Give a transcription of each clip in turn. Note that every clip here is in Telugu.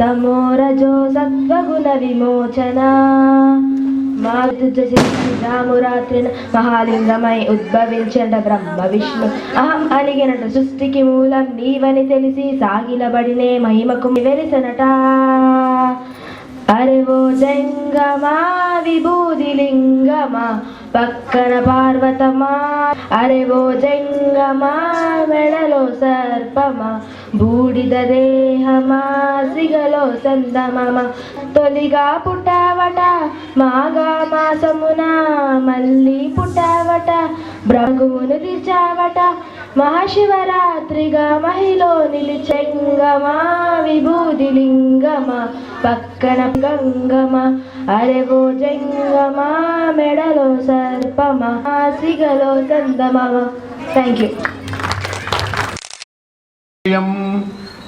तमोरजो सत्त्वगुण विमोचना రామురాత్రిన మహాలింగమై ఉద్భవించండ బ్రహ్మ విష్ణు అహం అలిగినట సృష్టికి మూలం నీవని తెలిసి సాగిలబడినే మహిమకు వెలిసనట. అరెవో జంగమా విభూదిలింగమా పక్కన పార్వతమా, అరెవో జంగమా మెడలో సర్పమా బూడిద దేహమా సిగలో సందమమ. తొలిగా పుట్టావట మాఘా మాసమున మళ్ళీ పుట్టావట బ్రహ్మగుమును తీర్చావట మహాశివరాత్రిగా మహిలో నిలిచెంగమా విభూదిలింగమా పక్కన గంగమా, అరెవో జంగమా మెడలో సర్పమా సిగలో సందమమ. Thank you.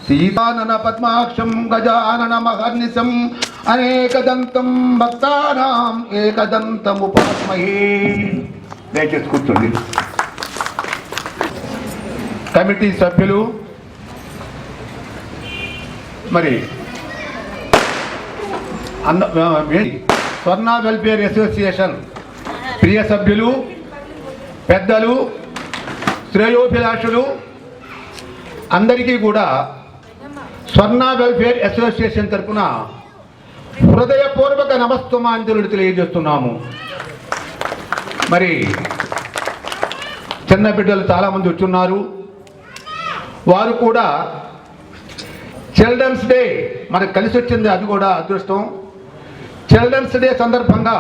సీతానన పద్మాక్షం గజానన మహర్నిశం అనేకదంతం భక్తానాం ఏకదంతముపాస్మహే. దయచేసి కూర్చోండి. కమిటీ సభ్యులు, మరి స్వర్ణ వెల్ఫేర్ అసోసియేషన్ ప్రియ సభ్యులు, పెద్దలు, శ్రేయోభిలాషులు అందరికీ కూడా స్వర్ణ వెల్ఫేర్ అసోసియేషన్ తరఫున హృదయపూర్వక నమస్తమాంజలులు తెలియజేస్తున్నాము. మరి చిన్న బిడ్డలు చాలామంది వచ్చున్నారు. వారు కూడా చిల్డ్రన్స్ డే మనకు కలిసి వచ్చింది, అది కూడా అదృష్టం. చిల్డ్రన్స్ డే సందర్భంగా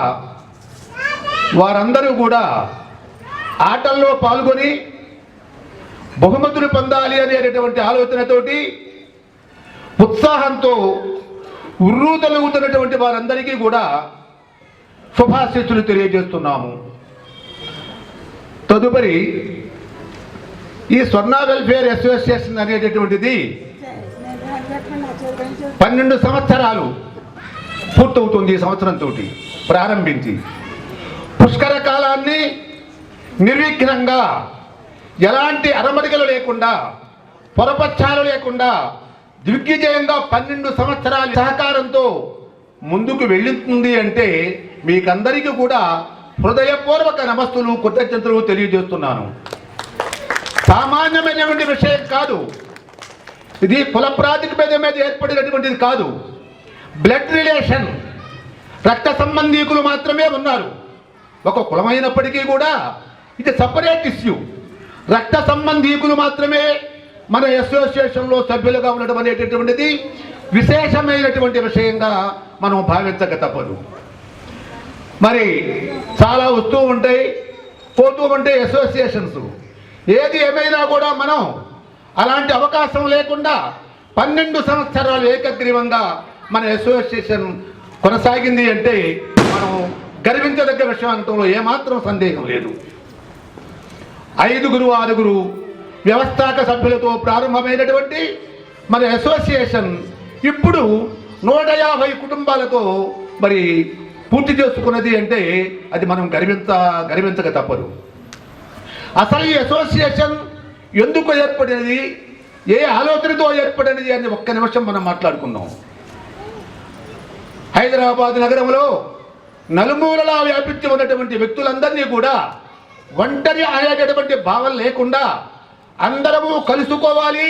వారందరూ కూడా ఆటల్లో పాల్గొని బహుమతులు పొందాలి అనేటటువంటి ఆలోచనతోటి ఉత్సాహంతో ఉర్రూతలుగుతున్నటువంటి వారందరికీ కూడా శుభాశీస్సులు తెలియజేస్తున్నాము. తదుపరి ఈ స్వర్ణ వెల్ఫేర్ అసోసియేషన్ అనేటటువంటిది 12 సంవత్సరాలు పూర్తవుతుంది. ఈ సంవత్సరంతో ప్రారంభించి పుష్కర కాలాన్ని నిర్విఘ్నంగా ఎలాంటి అరమరికలు లేకుండా పొరపచ్చాలు లేకుండా దిగ్విజయంగా 12 సంవత్సరాల సహకారంతో ముందుకు వెళ్ళుతుంది అంటే మీకందరికీ కూడా హృదయపూర్వక నమస్తులు, కృతజ్ఞతలు తెలియజేస్తున్నాను. సామాన్యమైనటువంటి విషయం కాదు ఇది. కుల ప్రాతిపదిక మీద ఏర్పడినటువంటిది కాదు. బ్లడ్ రిలేషన్, రక్త సంబంధీకులు మాత్రమే ఉన్నారు. ఒక కులమైనప్పటికీ కూడా ఇది సపరేట్ ఇష్యూ. రక్త సంబంధీకులు మాత్రమే మన అసోసియేషన్లో సభ్యులుగా ఉండడం అనేటటువంటిది విశేషమైనటువంటి విషయంగా మనం భావించక తప్పదు. మరి చాలా వస్తూ ఉంటాయి, పోతూ ఉంటాయి అసోసియేషన్స్. ఏది ఏమైనా కూడా మనం అలాంటి అవకాశం లేకుండా 12 సంవత్సరాలు ఏకగ్రీవంగా మన అసోసియేషన్ కొనసాగింది అంటే మనం గర్వించదగ్గ విషయం అనటంలో ఏమాత్రం సందేహం లేదు. 5, 6 వ్యవస్థాపక సభ్యులతో ప్రారంభమైనటువంటి మన అసోసియేషన్ ఇప్పుడు 150 కుటుంబాలతో మరి పూర్తి చేసుకున్నది అంటే అది మనం గర్వించక తప్పదు. అసలు ఈ అసోసియేషన్ ఎందుకు ఏర్పడినది, ఏ ఆలోచనతో ఏర్పడినది అని ఒక్క నిమిషం మనం మాట్లాడుకుందాం. హైదరాబాద్ నగరంలో నలుమూలలా వ్యాపించి ఉన్నటువంటి వ్యక్తులందరినీ కూడా ఒంటరి అనేటటువంటి భావం లేకుండా అందరము కలుసుకోవాలి,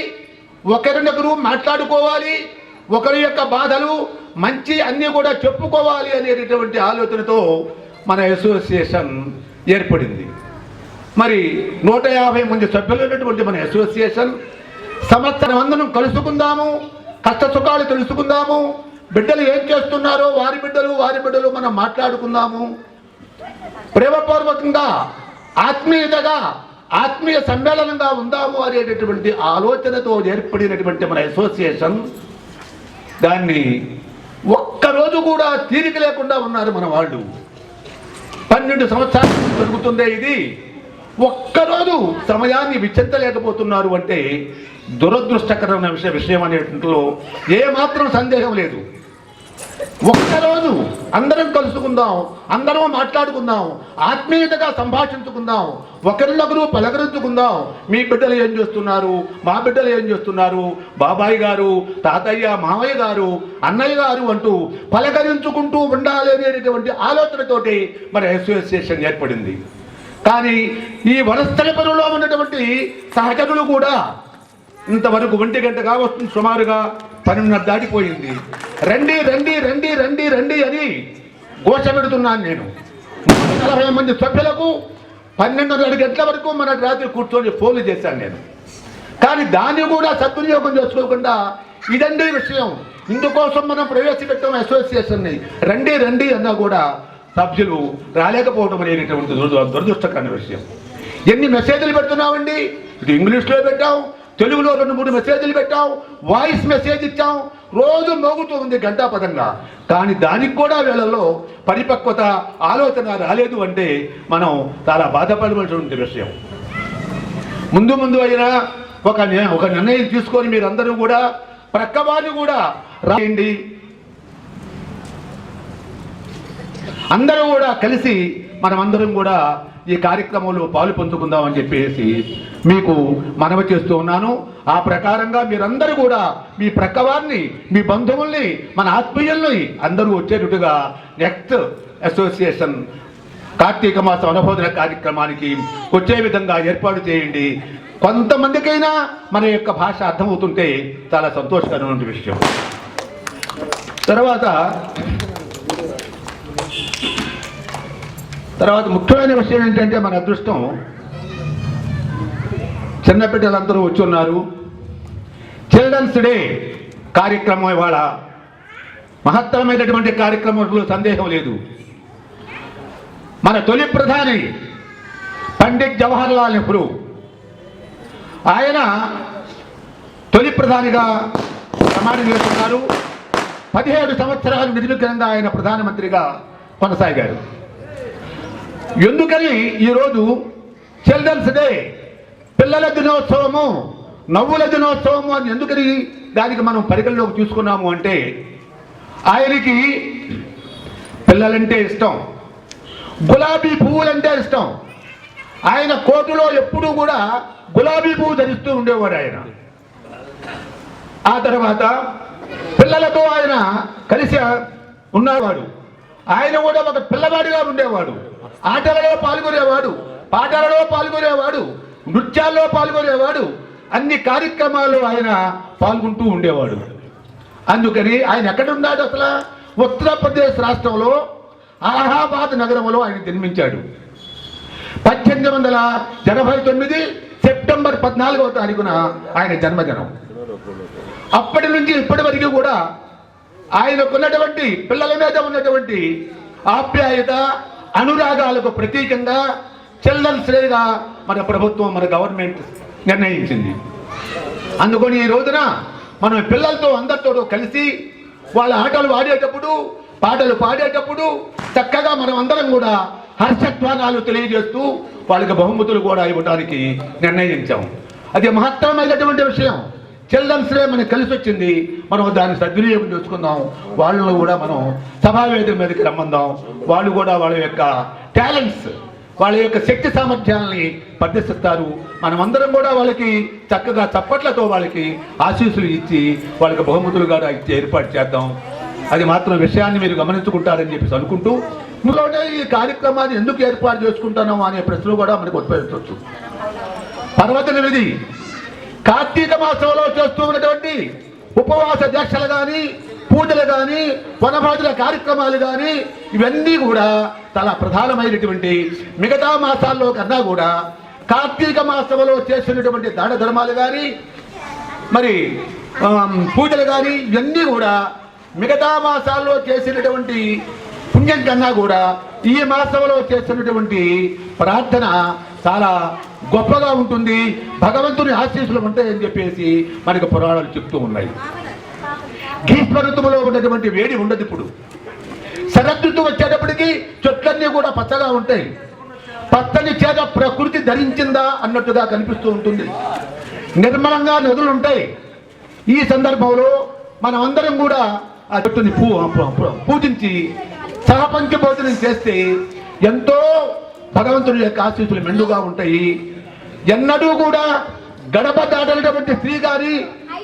ఒకరినొకరు మాట్లాడుకోవాలి, ఒకరి యొక్క బాధలు మంచి అన్నీ కూడా చెప్పుకోవాలి అనేటటువంటి ఆలోచనతో మన అసోసియేషన్ ఏర్పడింది. మరి 150 మంది సభ్యులు ఉన్నటువంటి మన అసోసియేషన్ సంవత్సరం అందరం కలుసుకుందాము, కష్ట సుఖాలు తెలుసుకుందాము, బిడ్డలు ఏం చేస్తున్నారో వారి బిడ్డలు మనం మాట్లాడుకుందాము, ప్రేమపూర్వకంగా ఆత్మీయతగా ఆత్మీయ సమ్మేళనంగా ఉందాము అనేటటువంటి ఆలోచనతో ఏర్పడినటువంటి మన అసోసియేషన్ దాన్ని ఒక్కరోజు కూడా తీరిక లేకుండా ఉన్నారు మన వాళ్ళు. 12 సంవత్సరాలు జరుగుతుందే ఇది, ఒక్కరోజు సమయాన్ని విచ్చించలేకపోతున్నారు అంటే దురదృష్టకరమైన విషయం అనేటిలో ఏమాత్రం సందేహం లేదు. ఒక్కరోజు అందరం కలుసుకుందాం, అందరం మాట్లాడుకుందాం, ఆత్మీయతగా సంభాషించుకుందాం, ఒకరినొకరు పలకరించుకుందాం. మీ బిడ్డలు ఏం చేస్తున్నారు, మా బిడ్డలు ఏం చేస్తున్నారు, బాబాయ్ గారు, తాతయ్య, మామయ్య గారు, అన్నయ్య గారు అంటూ పలకరించుకుంటూ ఉండాలి అనేటువంటి ఆలోచనతోటి మరి అసోసియేషన్ ఏర్పడింది. కానీ ఈ వనస్థలపురంలో ఉన్నటువంటి సహచరులు కూడా ఇంతవరకు 1 గంట కావస్తుంది, సుమారుగా 12:30 దాటిపోయింది. రండి రండి రండి రండి రండి అని ఘోష పెడుతున్నాను నేను. 140 మంది సభ్యులకు 12:30 గంటల వరకు మన రాత్రి కూర్చొని ఫోన్లు చేశాను నేను. కానీ దాన్ని కూడా సద్వినియోగం చేసుకోకుండా ఇదండి విషయం, ఇందుకోసం మనం ప్రవేశపెట్టాం అసోసియేషన్ని, రండి రండి అన్నా కూడా సభ్యులు రాలేకపోవడం అనేటటువంటి దురదృష్టకరమైన విషయం. ఎన్ని మెసేజ్లు పెడుతున్నామండి, ఇది ఇంగ్లీష్లో పెట్టాం, తెలుగులో 2-3 మెసేజ్లు పెట్టాం, వాయిస్ మెసేజ్ ఇచ్చాం, రోజు మోగుతూ ఉంది గంటాపదంగా. కానీ దానికి కూడా వేళల్లో పరిపక్వత ఆలోచన రాలేదు అంటే మనం చాలా బాధపడవలసిన విషయం. ముందు అయినా ఒక నిర్ణయం తీసుకొని మీరందరూ కూడా ప్రక్కవారిని కూడా రాయండి, అందరూ కూడా కలిసి మనమందరం కూడా ఈ కార్యక్రమంలో పాలు పంచుకుందామని చెప్పేసి మీకు మనవి చేస్తూ ఉన్నాను. ఆ ప్రకారంగా మీరందరూ కూడా మీ ప్రక్కవారిని, మీ బంధువుల్ని, మన ఆత్మీయుల్ని అందరూ వచ్చేటట్టుగా నెక్స్ట్ అసోసియేషన్ కార్తీక మాస అనుబోధన కార్యక్రమానికి వచ్చే విధంగా ఏర్పాటు చేయండి. కొంతమందికైనా మన యొక్క భాష అర్థమవుతుంటే చాలా సంతోషకరమైన విషయం. తర్వాత ముఖ్యమైన విషయం ఏంటంటే మన అదృష్టం, చిన్నపిల్లలందరూ వచ్చి ఉన్నారు. చిల్డ్రన్స్ డే కార్యక్రమం ఇవాళ మహత్తరమైనటువంటి కార్యక్రమంలో సందేహం లేదు. మన తొలి ప్రధాని పండిట్ జవహర్లాల్ నెహ్రూ, ఆయన తొలి ప్రధానిగా ప్రమాణం చేస్తున్నారు. 17 సంవత్సరాలు నిర్విఘ్నంగా ఆయన ప్రధానమంత్రిగా కొనసాగారు. ఎందుకని ఈరోజు చిల్డ్రన్స్ డే, పిల్లల దినోత్సవము, నవ్వుల దినోత్సవము అని ఎందుకని దానికి మనం పరిగణలోకి తీసుకున్నాము అంటే, ఆయనకి పిల్లలంటే ఇష్టం, గులాబీ పువ్వులంటే ఇష్టం. ఆయన కోటులో ఎప్పుడూ కూడా గులాబీ పువ్వు ధరిస్తూ ఉండేవాడు ఆయన. ఆ తర్వాత పిల్లలతో ఆయన కలిసి ఉన్నవాడు. ఆయన కూడా ఒక పిల్లవాడిగా ఉండేవాడు. ఆటలలో పాల్గొనేవాడు, పాటలలో పాల్గొనేవాడు, నృత్యాల్లో పాల్గొనేవాడు, అన్ని కార్యక్రమాల్లో ఆయన పాల్గొంటూ ఉండేవాడు. అందుకని ఆయన ఎక్కడున్నాడు అసలు? ఉత్తరప్రదేశ్ రాష్ట్రంలో అలహాబాద్ నగరంలో ఆయన జన్మించాడు. 1889 సెప్టెంబర్ 14వ తారీఖున ఆయన జన్మదినం. అప్పటి నుంచి ఇప్పటి వరకు కూడా ఆయనకున్నటువంటి పిల్లల మీద ఉన్నటువంటి ఆప్యాయత, అనురాగాలకు ప్రతీకంగా చిల్డ్రన్స్ డేగా మన ప్రభుత్వం, మన గవర్నమెంట్ నిర్ణయించింది. అందుకని ఈ రోజున మనం పిల్లలతో అందరితో కలిసి వాళ్ళ ఆటలు ఆడేటప్పుడు, పాటలు పాడేటప్పుడు చక్కగా మనం అందరం కూడా హర్షధ్వానాలు తెలియజేస్తూ వాళ్ళకి బహుమతులు కూడా ఇవ్వడానికి నిర్ణయించాం. అది మహత్తరమైనటువంటి విషయం. చిల్డ్రన్స్ డే మనకి కలిసి వచ్చింది, మనం దాన్ని సద్వినియోగం చేసుకుందాం. వాళ్ళను కూడా మనం సభావేదిక మీదకి రమ్మందాం. వాళ్ళు కూడా వాళ్ళ యొక్క టాలెంట్స్, వాళ్ళ యొక్క శక్తి సామర్థ్యాలని ప్రదర్శిస్తారు. మనమందరం కూడా వాళ్ళకి చక్కగా చప్పట్లతో వాళ్ళకి ఆశీస్సులు ఇచ్చి వాళ్ళకి బహుమతులు కూడా ఇచ్చి ఏర్పాటు చేద్దాం. అది మాత్రం విషయాన్ని మీరు గమనించుకుంటారని చెప్పేసి అనుకుంటూ ఇందులోనే ఈ కార్యక్రమాన్ని ఎందుకు ఏర్పాటు చేసుకుంటున్నాము అనే ప్రశ్నలు కూడా మనకు ఉద్భవించవచ్చు. పర్వదినమిది కార్తీక మాసంలో చేస్తూ ఉన్నటువంటి ఉపవాస దీక్షలు కానీ, పూజలు కానీ, వనభోజన కార్యక్రమాలు కానీ ఇవన్నీ కూడా చాలా ప్రధానమైనటువంటి, మిగతా మాసాల్లో కన్నా కూడా కార్తీక మాసంలో చేసినటువంటి దాన ధర్మాలు కానీ, మరి పూజలు కానీ ఇవన్నీ కూడా మిగతా మాసాల్లో చేసినటువంటి పుణ్యం కన్నా కూడా ఈ మాసంలో చేసినటువంటి ప్రార్థన చాలా గొప్పగా ఉంటుంది, భగవంతుని ఆశీస్సులు ఉంటాయని చెప్పేసి మనకు పురాణాలు చెప్తూ ఉన్నాయి. గ్రీష్మ ఋతువులో ఉన్నటువంటి వేడి ఉండదు. ఇప్పుడు శరదృతువు వచ్చేటప్పటికి చెట్లన్నీ కూడా పచ్చగా ఉంటాయి. పచ్చని చేత ప్రకృతి ధరించిందా అన్నట్టుగా కనిపిస్తూ ఉంటుంది. నిర్మలంగా నదులు ఉంటాయి. ఈ సందర్భంలో మనం అందరం కూడా ఆ చెట్టుని పూజించి సహపంచ భోజనం చేస్తే ఎంతో భగవంతుని యొక్క ఆశీస్సులు మెండుగా ఉంటాయి. ఎన్నడూ కూడా గడప దాటటువంటి స్త్రీ గారి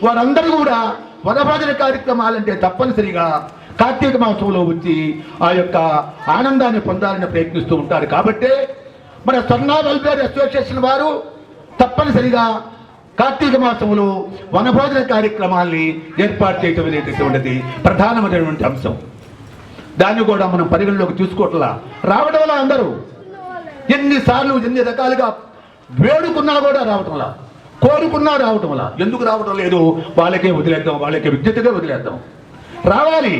వారందరూ కూడా వనభోజన కార్యక్రమాలంటే తప్పనిసరిగా కార్తీక మాసంలో వచ్చి ఆ యొక్క ఆనందాన్ని పొందాలని ప్రయత్నిస్తూ ఉంటారు. కాబట్టి మన స్వర్ణ వెల్ఫేర్ అసోసియేషన్ వారు తప్పనిసరిగా కార్తీక మాసంలో వనభోజన కార్యక్రమాల్ని ఏర్పాటు చేయటం అనేటటువంటిది ప్రధానమైనటువంటి అంశం. దాన్ని కూడా మనం పరిగణలోకి తీసుకోవట్లా. రావడం వల్ల అందరూ ఎన్నిసార్లు ఎన్ని రకాలుగా వేడుకున్నా కూడా రావటంలా, కోరుకున్నా రావటంలా. ఎందుకు రావటం లేదు? వాళ్ళకే వదిలేద్దాం, వాళ్ళకే విద్యుత్తుగా వదిలేద్దాం. రావాలి,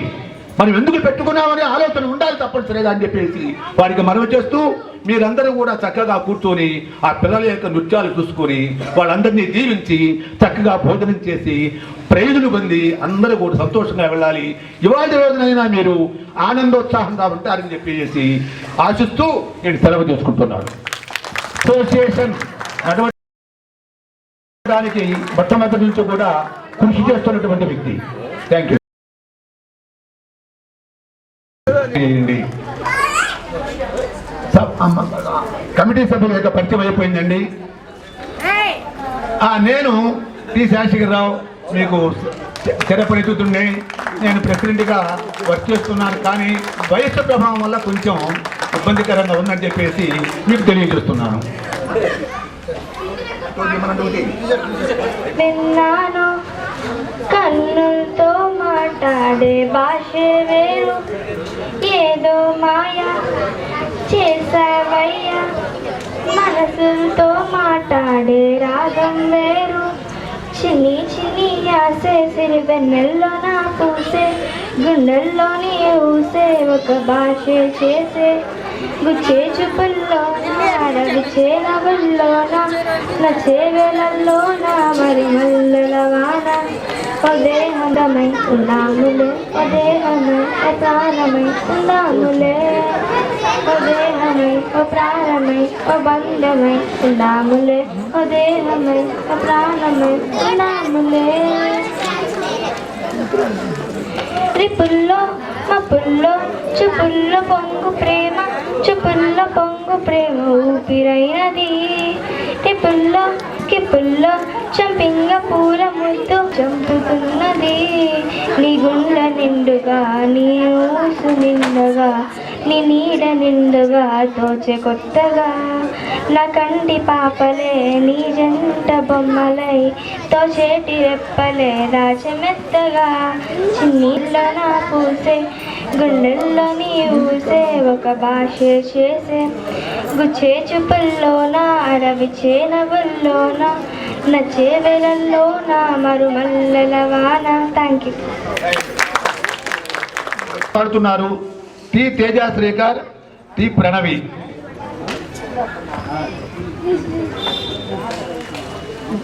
మనం ఎందుకు పెట్టుకున్నామనే ఆలోచన ఉండాలి తప్పనిసరిగా అని చెప్పేసి వారికి మనవి చేస్తూ, మీరందరూ కూడా చక్కగా కూర్చొని ఆ పిల్లల యొక్క నృత్యాలు చూసుకొని వాళ్ళందరినీ దీవించి చక్కగా భోజనం చేసి ప్రయోజనం పొంది అందరూ కూడా సంతోషంగా వెళ్ళాలి. ఇవాళ రోజునైనా మీరు ఆనందోత్సాహంగా ఉంటారని చెప్పేసి ఆశిస్తూ నేను సెలవు తీసుకుంటున్నాను. అసోసియేషన్ నడవడానికి మొట్టమొదటి నుంచి కూడా కృషి చేస్తున్నటువంటి వ్యక్తి. Thank you. కమిటీ సభ్యుల యొక్క పరిచయం అయిపోయిందండి. నేను టి శేషగిరిరావు, మీకు చిరపరిచితుడిని. నేను ప్రెసిడెంట్గా వర్క్ చేస్తున్నాను. కానీ వయస్సు ప్రభావం వల్ల కొంచెం ఇబ్బందికరంగా ఉందని చెప్పేసి మీకు తెలియజేస్తున్నాను. విన్నాను కన్నులతో మాట్లాడే భాష వేరు, ఏదో మాయ చేసావయ్యా, మనసులతో మాట్లాడే రాగం వేరు, చిన్ని చిన్ని ఆసే సిరి వెన్నెల్లో నా పూసే, గుండెల్లోని ఊసే ఒక భాష చేసే, గుచ్చే చూపుల్లోన అడవిచే నవ్వుల్లోన నచ్చే వేళల్లోన మరి మల్లెల వాన, ఓ దేహమై ఉన్నాములే, ఓ దేహమై ఓ ప్రాణమై ఉన్నాములే, ఓ దేహమై ఓ ప్రాణమై ఓ బంధమై ఉన్నాములే, ఓ దేహమై ఓ ప్రాణమై ఉన్నాములే. రిపుల్లో మపుల్లో చూపుల్లో పొంగు ప్రేమ, చూపుల్లో పొంగు ప్రేమ ఊపిరైనది, టిపుల్లో కిపుల్లో చంపింగ పూల ముద్దు చంపుతున్నది, నీ గుండె నిండుగా నీ ఊసు నిండుగా నీ నీడ నిండుగా తోచే కొత్తగా, నా కంటి పాపలే నీ జంట బొమ్మలై తోచేటి రెప్పలే రాచమెత్తగా, చిన్నీళ్ళ నా పూసే గుండెల్లో నీ ఊసే ఒక భాష చేసే, గుచ్చే చూపుల్లోన అడవిచే నవ్వుల్లోన నచ్చే వేళల్లోన మరుమల్లెల వాన. Thank you. పాడుతున్నారు టి తేజశ్రీకర్, టి ప్రణవి.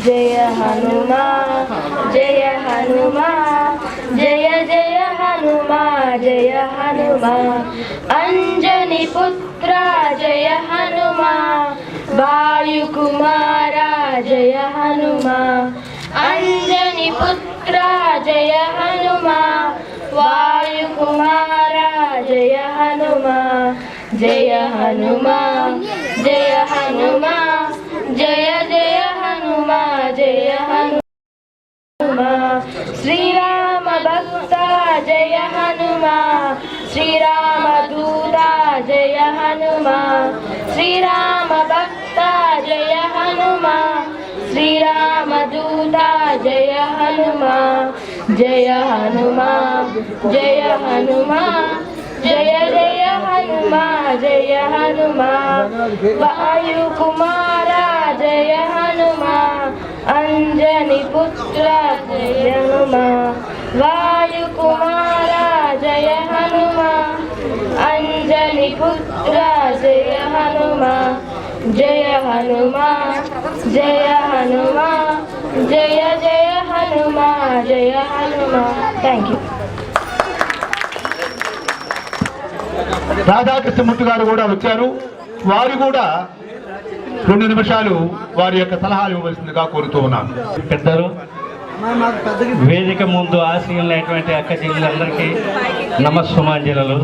జయ హనుమా జయ హనుమా జయ జయ హనుమా జయ హనుమా, అంజని పుత్ర జయ హనుమా, వాయుకుమార జయ హనుమా, అంజని పుత్ర జయ హనుమా, వాయుకుమార జయ హనుమా, జయ హనుమా జయ హనుమా జయ జయ హనుమా జయ హనుమా, శ్రీరామ భక్త జయ హనుమా, శ్రీరామ దూత జయ హనుమా శ్రీరామ భక్త జయ హనుమా శ్రీరామదూత జయ హనుమా జయ హనుమా జయ హనుమా జయ జయ హనుమా జయ హనుమా వాయు కుమార జయ హనుమా అంజని పుత్ర జయ హనుమా వాయు కుమార జయ హనుమా అంజని పుత్ర జయ హనుమా జయ హనుమా జయ హనుమా జయ జయ హనుమా జయ హనుమా. Thank you. రాధాకృష్ణమూర్తి గారు కూడా వచ్చారు. వారు కూడా 2 నిమిషాలు వారి యొక్క సలహాలు ఇవ్వవలసిందిగా కోరుతూ ఉన్నాను. పెద్దలు, వేదిక ముందు ఆశీనులైనటువంటి అక్క చెల్లెలందరికీ నమస్సుమాంజలు.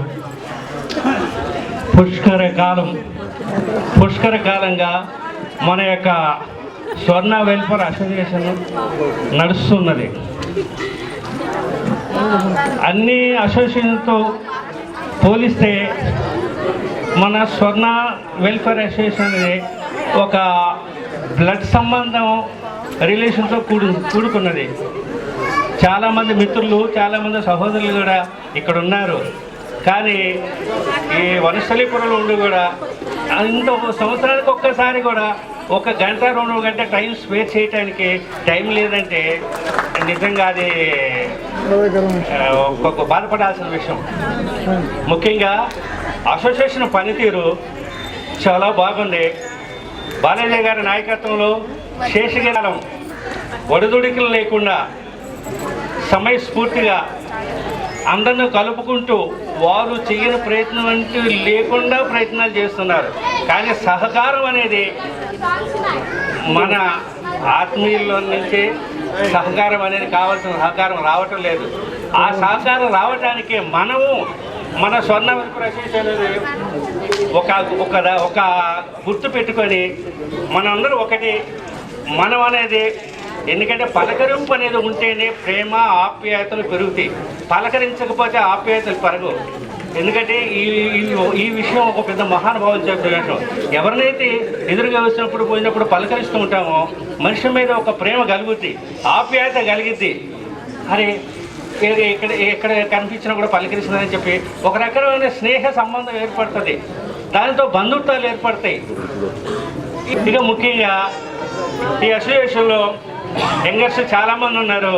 పుష్కర కాలంగా మన యొక్క స్వర్ణ వెల్ఫేర్ అసోసియేషన్ నడుస్తున్నది. అన్ని అసోసియేషన్తో పోలిస్తే మన స్వర్ణ వెల్ఫేర్ అసోసియేషన్ అనేది ఒక బ్లడ్ సంబంధం రిలేషన్తో కూడుకున్నది. చాలామంది మిత్రులు, చాలామంది సహోదరులు కూడా ఇక్కడ ఉన్నారు. కానీ ఈ వనస్థలీపురంలో ఉండి కూడా ఇంత సంవత్సరానికి ఒక్కసారి కూడా 1 గంట 2 గంట టైం స్పేర్ చేయడానికి టైం లేదంటే నిజంగా అది ఒక బాధపడాల్సిన విషయం. ముఖ్యంగా అసోసియేషన్ పనితీరు చాలా బాగుంది. బాలాజీ గారి నాయకత్వంలో శేషగిరం ఒడిదుడికలు లేకుండా సమయస్ఫూర్తిగా అందరిని కలుపుకుంటూ వారు చేయని ప్రయత్నం అంటూ లేకుండా ప్రయత్నాలు చేస్తున్నారు. కానీ సహకారం అనేది మన ఆత్మీయుల నుంచి సహకారం అనేది కావాల్సిన సహకారం రావటం లేదు. ఆ సహకారం రావటానికి మనము మన స్వర్ణ వెల్ఫేర్ అసోసియేషన్ అనేది ఒక గుర్తు పెట్టుకొని మనందరూ ఒకటి మనం అనేది. ఎందుకంటే పలకరింపు అనేది ఉంటేనే ప్రేమ ఆప్యాయతలు పెరుగుతాయి. పలకరించకపోతే ఆప్యాయతలు పెరగవు. ఎందుకంటే ఈ విషయం ఒక పెద్ద మహానుభావులు చెప్పిన విషయం. ఎవరినైతే ఎదురుగా వచ్చినప్పుడు పోయినప్పుడు పలకరిస్తూ ఉంటామో మనిషి మీద ఒక ప్రేమ కలుగుద్ది, ఆప్యాయత కలిగిద్ది. అరే ఎక్కడ కనిపించినా కూడా పలకరిస్తుందని చెప్పి ఒక రకమైన స్నేహ సంబంధం ఏర్పడుతుంది. దానితో బంధుత్వాలు ఏర్పడతాయి. ఇక ముఖ్యంగా ఈ అసోసియేషన్లో యంగర్స్ చాలామంది ఉన్నారు.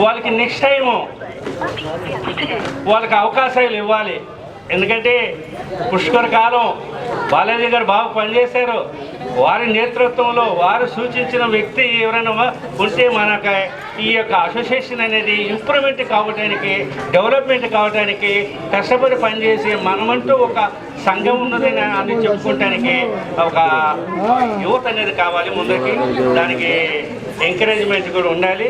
వాళ్ళకి నెక్స్ట్ టైము వాళ్ళకి అవకాశాలు ఇవ్వాలి. ఎందుకంటే పుష్కర కాలం బాలాజీ గారు బాగా పనిచేశారు. వారి నేతృత్వంలో వారు సూచించిన వ్యక్తి ఎవరైనా ఉంటే మనకు ఈ యొక్క అసోసియేషన్ అనేది ఇంప్రూవ్మెంట్ కావడానికి, డెవలప్మెంట్ కావడానికి కష్టపడి పనిచేసి మనమంటూ ఒక సంఘం ఉన్నదని అని చెప్పుకోవటానికి ఒక యువత అనేది కావాలి ముందుకి. దానికి ఎంకరేజ్మెంట్ కూడా ఉండాలి,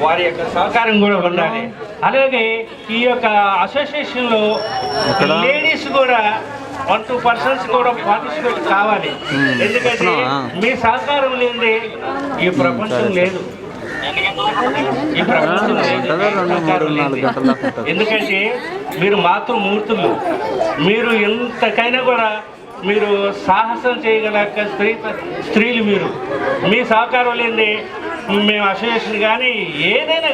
వారి యొక్క సహకారం కూడా ఉండాలి. అలాగే ఈ యొక్క అసోసియేషన్లో లేడీస్ కూడా 1-2% కూడా పార్టిసిపేట్ కావాలి. ఎందుకంటే మీ సహకారం లేనిదే ఈ ప్రపంచం లేదు. ఎందుకంటే మీరు మాతృమూర్తులు. మీరు ఎంతకైనా కూడా మీరు సాహసం చేయగల స్త్రీలు. మీరు మీ సహకారం లేనిదే మేము అసోసియేషన్ కానీ ఏదైనా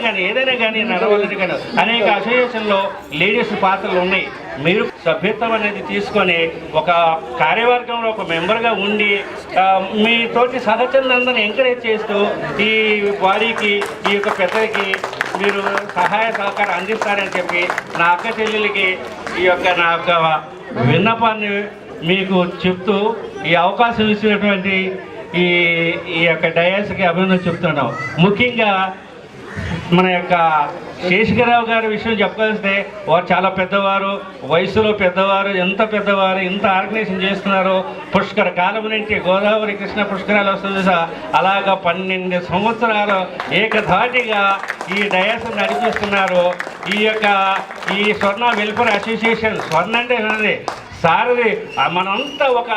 కానీ నడవాలని కానీ అనేక అసోసియేషన్లో లేడీస్ పాత్రలు ఉన్నాయి. మీరు సభ్యత్వం అనేది తీసుకొని ఒక కార్యవర్గంలో ఒక మెంబర్గా ఉండి మీ తోటి సహచరులందరినీ ఎంకరేజ్ చేస్తూ ఈ వారికి ఈ యొక్క పెద్దలకి మీరు సహాయ సహకారం అందిస్తారని చెప్పి నా అక్క చెల్లెలకి ఈ యొక్క నా యొక్క విన్నపాన్ని మీకు చెప్తూ ఈ అవకాశం ఇచ్చినటువంటి ఈ యొక్క డయాస్కి అభినందన చెప్తున్నాం. ముఖ్యంగా మన యొక్క శేషగిరావు గారి విషయం చెప్పగలిస్తే వారు చాలా పెద్దవారు, వయసులో పెద్దవారు, ఎంత పెద్దవారు, ఎంత ఆర్గనైజేషన్ చేస్తున్నారో. పుష్కర కాలం నుంచి గోదావరి కృష్ణ పుష్కరాలు వస్తుంది. అలాగా 12 సంవత్సరాలు ఏకధాటిగా ఈ డయాస్ నడిపిస్తున్నారు. ఈ స్వర్ణ వెల్ఫేర్ అసోసియేషన్, స్వర్ణ అంటే సారది మనంతా ఒక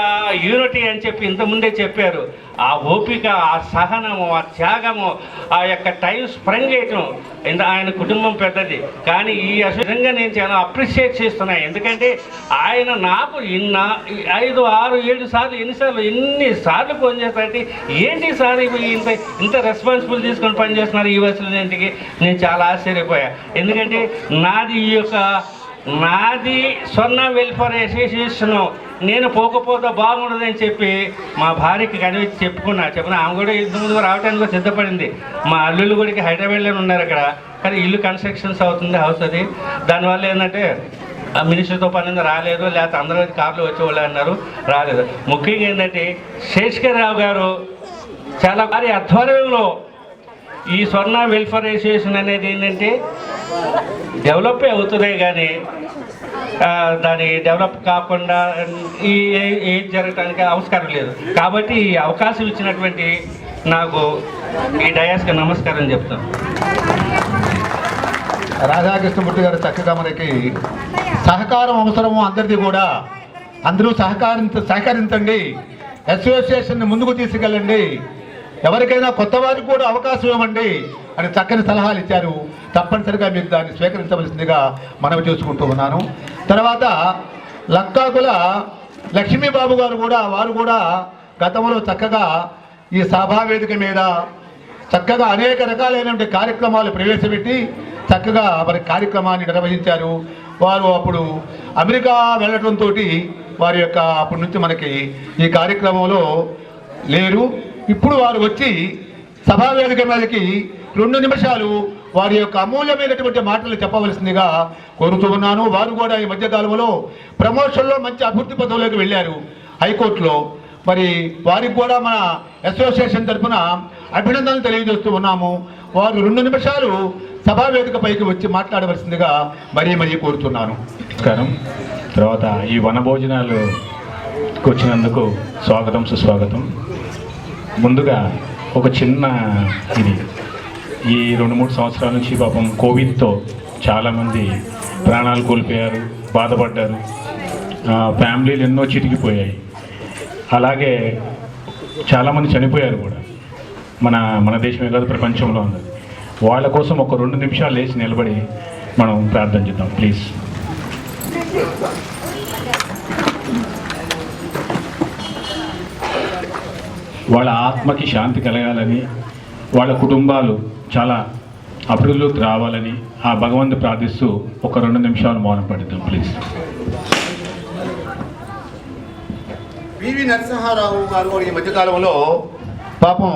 యూనిటీ అని చెప్పి ఇంతకుముందే చెప్పారు. ఆ ఓపిక, ఆ సహనము, ఆ త్యాగము, ఆ యొక్క టైం స్పెండ్ చేయటం, ఆయన కుటుంబం పెద్దది. కానీ ఈ విధంగా నేను చాలా అప్రిషియేట్ చేస్తున్నాను. ఎందుకంటే ఆయన నాకు 5, 6, 7 సార్లు ఎన్నిసార్లు ఫోన్ చేస్తారంటే, ఏంటి సార్ ఇంత రెస్పాన్సిబుల్ తీసుకొని పనిచేస్తున్నారు ఈ వయసులో ఇంటికి. నేను చాలా ఆశ్చర్యపోయా. ఎందుకంటే నాది స్వర్ణ వెల్ఫేర్ అసోసియేషను నేను పోకపోతే బాగుండదని చెప్పి మా భార్యకి కనిపించి చెప్పుకున్నా. ఆమె కూడా ఇంతకుముందు రావడానికి సిద్ధపడింది. మా అల్లుళ్ళు కూడా హైదరాబాద్లోనే ఉన్నారు అక్కడ. కానీ ఇల్లు కన్స్ట్రక్షన్స్ అవుతుంది, హౌస్ అది. దానివల్ల ఏంటంటే ఆ మినిస్టర్తో పని రాలేదు, లేకపోతే అందరూ కార్లో వచ్చేవాళ్ళు అన్నారు, రాలేదు. ముఖ్యంగా ఏంటంటే శేషకర్రావు గారు చాలా వారి ఆధ్వర్యంలో ఈ స్వర్ణ వెల్ఫేర్ అసోసియేషన్ అనేది ఏంటంటే డెవలప్ అవుతుందే కానీ దాని డెవలప్ కాకుండా ఏది జరగడానికి అవకాశం లేదు. కాబట్టి ఈ అవకాశం ఇచ్చినటువంటి నాకు ఈ డయాస్కి నమస్కారం చెప్తాను. రాధాకృష్ణమూర్తి గారు చక్కగా మనకి సహకారం అవసరము అందరిది కూడా, అందరూ సహకరించండి, అసోసియేషన్ని ముందుకు తీసుకెళ్ళండి, ఎవరికైనా కొత్త వారికి కూడా అవకాశం ఇవ్వండి అని చక్కని సలహాలు ఇచ్చారు. తప్పనిసరిగా మీకు దాన్ని స్వీకరించవలసిందిగా మనవి చేసుకుంటూ ఉన్నాను. తర్వాత లక్కాకుల లక్ష్మీబాబు గారు కూడా, వారు కూడా గతంలో చక్కగా ఈ సభావేదిక మీద చక్కగా అనేక రకాలైనటువంటి కార్యక్రమాలు ప్రవేశపెట్టి చక్కగా మరి కార్యక్రమాన్ని నిర్వహించారు. వారు అప్పుడు అమెరికా వెళ్ళడంతో వారి యొక్క అప్పటి నుంచి మనకి ఈ కార్యక్రమంలో లేరు. ఇప్పుడు వారు వచ్చి సభావేదిక మీదకి 2 నిమిషాలు వారి యొక్క అమూల్యమైనటువంటి మాటలు చెప్పవలసిందిగా కోరుతూ ఉన్నాను. వారు కూడా ఈ మధ్యకాలంలో ప్రమోషన్లో మంచి అభివృద్ధి పదవులకు వెళ్ళారు హైకోర్టులో. మరి వారికి కూడా మన అసోసియేషన్ తరఫున అభినందనలు తెలియజేస్తూ ఉన్నాము. వారు 2 నిమిషాలు సభావేదిక పైకి వచ్చి మాట్లాడవలసిందిగా మరీ కోరుతున్నాను. నమస్కారం. తర్వాత ఈ వనభోజనాలకు వచ్చినందుకు స్వాగతం, సుస్వాగతం. ముందుగా ఒక చిన్న ఈ 2-3 సంవత్సరాల నుంచి పాపం కోవిడ్తో చాలామంది ప్రాణాలు కోల్పోయారు, బాధపడ్డారు, ఫ్యామిలీలు ఎన్నో చితికిపోయాయి. అలాగే చాలామంది చనిపోయారు కూడా. మన దేశమే కాదు, ప్రపంచంలో ఉన్నది. వాళ్ళ కోసం ఒక 2 నిమిషాలు లేచి నిలబడి మనం ప్రార్థన చేద్దాం ప్లీజ్. వాళ్ళ ఆత్మకి శాంతి కలగాలని, వాళ్ళ కుటుంబాలు చాలా అభివృద్ధిలోకి రావాలని ఆ భగవంతుని ప్రార్థిస్తూ ఒక 2 నిమిషాలు మౌనం పడిద్దాం ప్లీజ్. పివి నరసింహారావు గారు కూడా ఈ మధ్యకాలంలో పాపం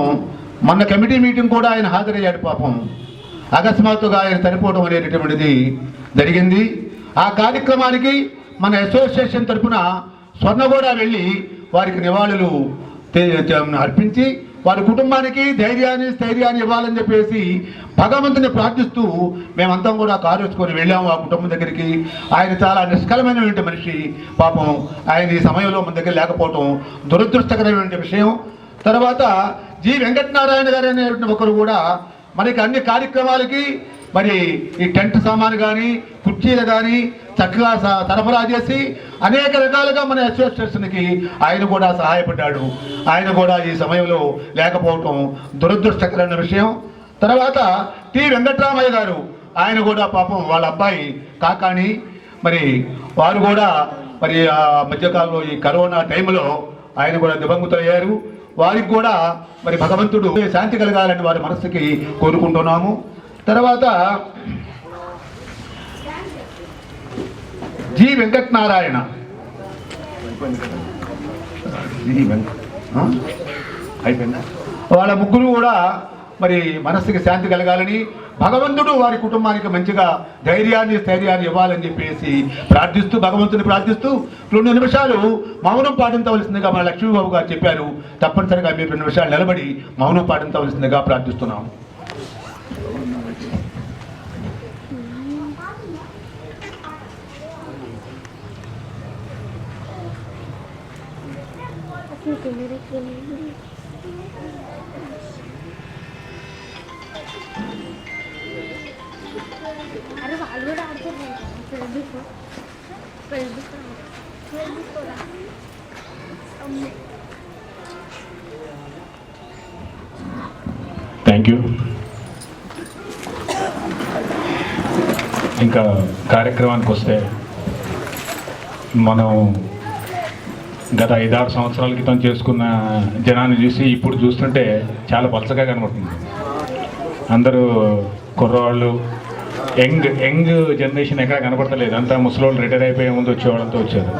మొన్న కమిటీ మీటింగ్ కూడా ఆయన హాజరయ్యాడు. పాపం అకస్మాత్తుగా ఆయన చనిపోవడం అనేటటువంటిది జరిగింది. ఆ కార్యక్రమానికి మన అసోసియేషన్ తరఫున స్వర్ణగూడ వెళ్ళి వారికి నివాళులు అర్పించి వారి కుటుంబానికి స్థైర్యాన్ని ఇవ్వాలని చెప్పేసి భగవంతుని ప్రార్థిస్తూ మేమంతా కూడా కారు వేసుకొని వెళ్ళాము ఆ కుటుంబం దగ్గరికి. ఆయన చాలా నిష్కలమైనటువంటి మనిషి. పాపం ఆయన ఈ సమయంలో మన దగ్గర లేకపోవటం దురదృష్టకరమైన విషయం. తర్వాత జి వెంకటనారాయణ గారు అనేటువంటి ఒకరు కూడా మనకి అన్ని కార్యక్రమాలకి మరి ఈ టెంట్ సామాను కానీ కుర్చీలు కానీ చక్కగా సరఫరా చేసి అనేక రకాలుగా మన అసోసియేషన్కి ఆయన కూడా సహాయపడ్డాడు. ఆయన కూడా ఈ సమయంలో లేకపోవటం దురదృష్టకరమైన విషయం. తర్వాత టి వెంకట్రామయ్య గారు, ఆయన కూడా పాపం వాళ్ళ అబ్బాయి కాకాని, మరి వారు కూడా మరి ఆ మధ్యకాలంలో ఈ కరోనా టైంలో ఆయన కూడా దివంగతులయ్యారు. వారికి కూడా మరి భగవంతుడు శాంతి కలగాలని వారి మనస్సుకి కోరుకుంటున్నాము. తర్వాత జి వెంకటనారాయణ, అయిపోయిందా, వాళ్ళ ముగ్గురు కూడా మరి మనస్సుకి శాంతి కలగాలని భగవంతుడు వారి కుటుంబానికి మంచిగా స్థైర్యాన్ని ఇవ్వాలని చెప్పేసి ప్రార్థిస్తూ భగవంతుని ప్రార్థిస్తూ 2 నిమిషాలు మౌనం పాటించవలసిందిగా మన లక్ష్మీబాబు గారు చెప్పారు. తప్పనిసరిగా మీరు 2 నిమిషాలు నిలబడి మౌనం పాటించవలసిందిగా ప్రార్థిస్తున్నాం. అరే వాళ్ళు కూడా ఆడుతున్నారు. Thank you. ఇంకా కార్యక్రమానికి వస్తే, మనం గత 5-6 సంవత్సరాల క్రితం చేసుకున్న జనాన్ని చూసి ఇప్పుడు చూస్తుంటే చాలా పలచగా కనబడుతుంది. అందరూ కుర్రవాళ్ళు, యంగ్ జనరేషన్ ఎక్కడ కనపడతలేదు. అంతా ముసలోళ్ళు రిటైర్ అయిపోయే ముందు వచ్చేవాళ్ళంతా వచ్చారు.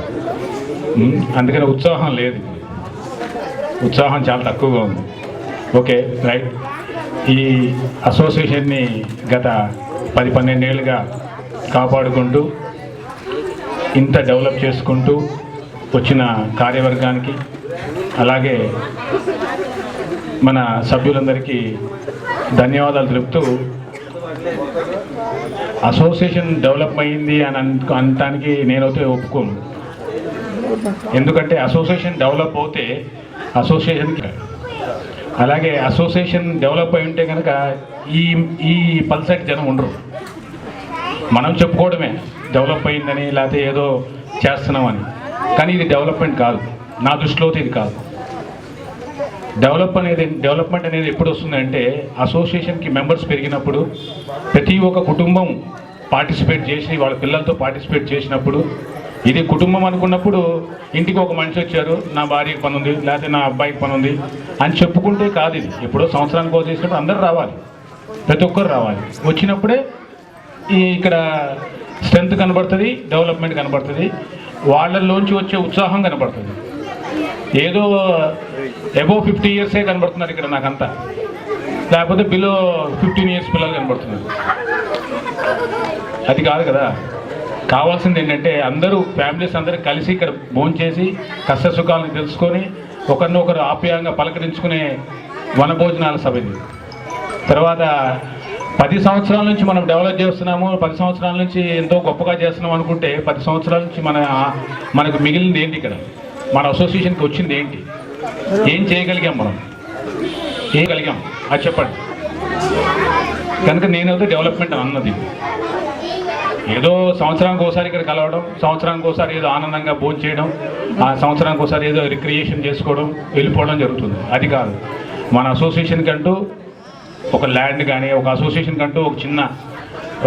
అందుకని ఉత్సాహం లేదు, ఉత్సాహం చాలా తక్కువగా ఉంది. Okay, right. ఈ అసోసియేషన్ని గత 10-12 ఏళ్ళుగా కాపాడుకుంటూ ఇంత డెవలప్ చేసుకుంటూ వచ్చిన కార్యవర్గానికి, అలాగే మన సభ్యులందరికీ ధన్యవాదాలు తెలుపుతూ, అసోసియేషన్ డెవలప్ అయింది అని అనటానికి నేనైతే ఒప్పుకోను. ఎందుకంటే అసోసియేషన్ డెవలప్ అవుతే అసోసియేషన్కి, అలాగే అసోసియేషన్ డెవలప్ అయి ఉంటే కనుక ఈ పల్సటి జనం ఉండరు. మనం చెప్పుకోవడమే డెవలప్ అయిందని, లేకపోతే ఏదో చేస్తున్నామని, కానీ ఇది డెవలప్మెంట్ కాదు. నా దృష్టిలో ఇది కాదు. డెవలప్మెంట్ అనేది ఎప్పుడు వస్తుందంటే అసోసియేషన్కి మెంబర్స్ పెరిగినప్పుడు, ప్రతి ఒక్క కుటుంబం పార్టిసిపేట్ చేసి వాళ్ళ పిల్లలతో పార్టిసిపేట్ చేసినప్పుడు, ఇది కుటుంబం అనుకున్నప్పుడు ఇంటికి ఒక మనిషి వచ్చారు, నా భార్యకి పని ఉంది, లేకపోతే నా అబ్బాయికి పని ఉంది అని చెప్పుకుంటే కాదు. ఇది ఎప్పుడో సంవత్సరానికి చేసినప్పుడు అందరూ రావాలి, ప్రతి ఒక్కరు రావాలి. వచ్చినప్పుడే ఇక్కడ స్ట్రెంత్ కనబడుతుంది, డెవలప్మెంట్ కనబడుతుంది, వాళ్ళలోంచి వచ్చే ఉత్సాహం కనబడుతుంది. ఏదో అబోవ్ 50 ఇయర్సే కనబడుతున్నారు ఇక్కడ నాకంతా, లేకపోతే బిలో 15 ఇయర్స్ పిల్లలు కనబడుతున్నారు. అది కాదు కదా. కావాల్సింది ఏంటంటే అందరూ ఫ్యామిలీస్ అందరూ కలిసి ఇక్కడ భోంచేసి కష్ట సుఖాలను తెలుసుకొని ఒకరినొకరు ఆప్యాయంగా పలకరించుకునే వనభోజనాల సభ ఇది. తర్వాత 10 సంవత్సరాల నుంచి మనం డెవలప్ చేస్తున్నాము, 10 సంవత్సరాల నుంచి ఎంతో గొప్పగా చేస్తున్నాం అనుకుంటే 10 సంవత్సరాల నుంచి మనకు మిగిలింది ఏంటి? ఇక్కడ మన అసోసియేషన్కి వచ్చింది ఏంటి? ఏం చేయగలిగాం మనం? చేయగలిగాం అది చెప్పండి. కనుక నేనైతే డెవలప్మెంట్ అన్నది ఏదో సంవత్సరానికి ఒకసారి ఇక్కడ కలవడం, సంవత్సరానికి ఒకసారి ఏదో ఆనందంగా భోజనం చేయడం, ఆ సంవత్సరానికి ఒకసారి ఏదో రిక్రియేషన్ చేసుకోవడం, వెళ్ళిపోవడం జరుగుతుంది. అది కాదు. మన అసోసియేషన్కి అంటూ ఒక ల్యాండ్ కానీ, ఒక అసోసియేషన్ కంటూ ఒక చిన్న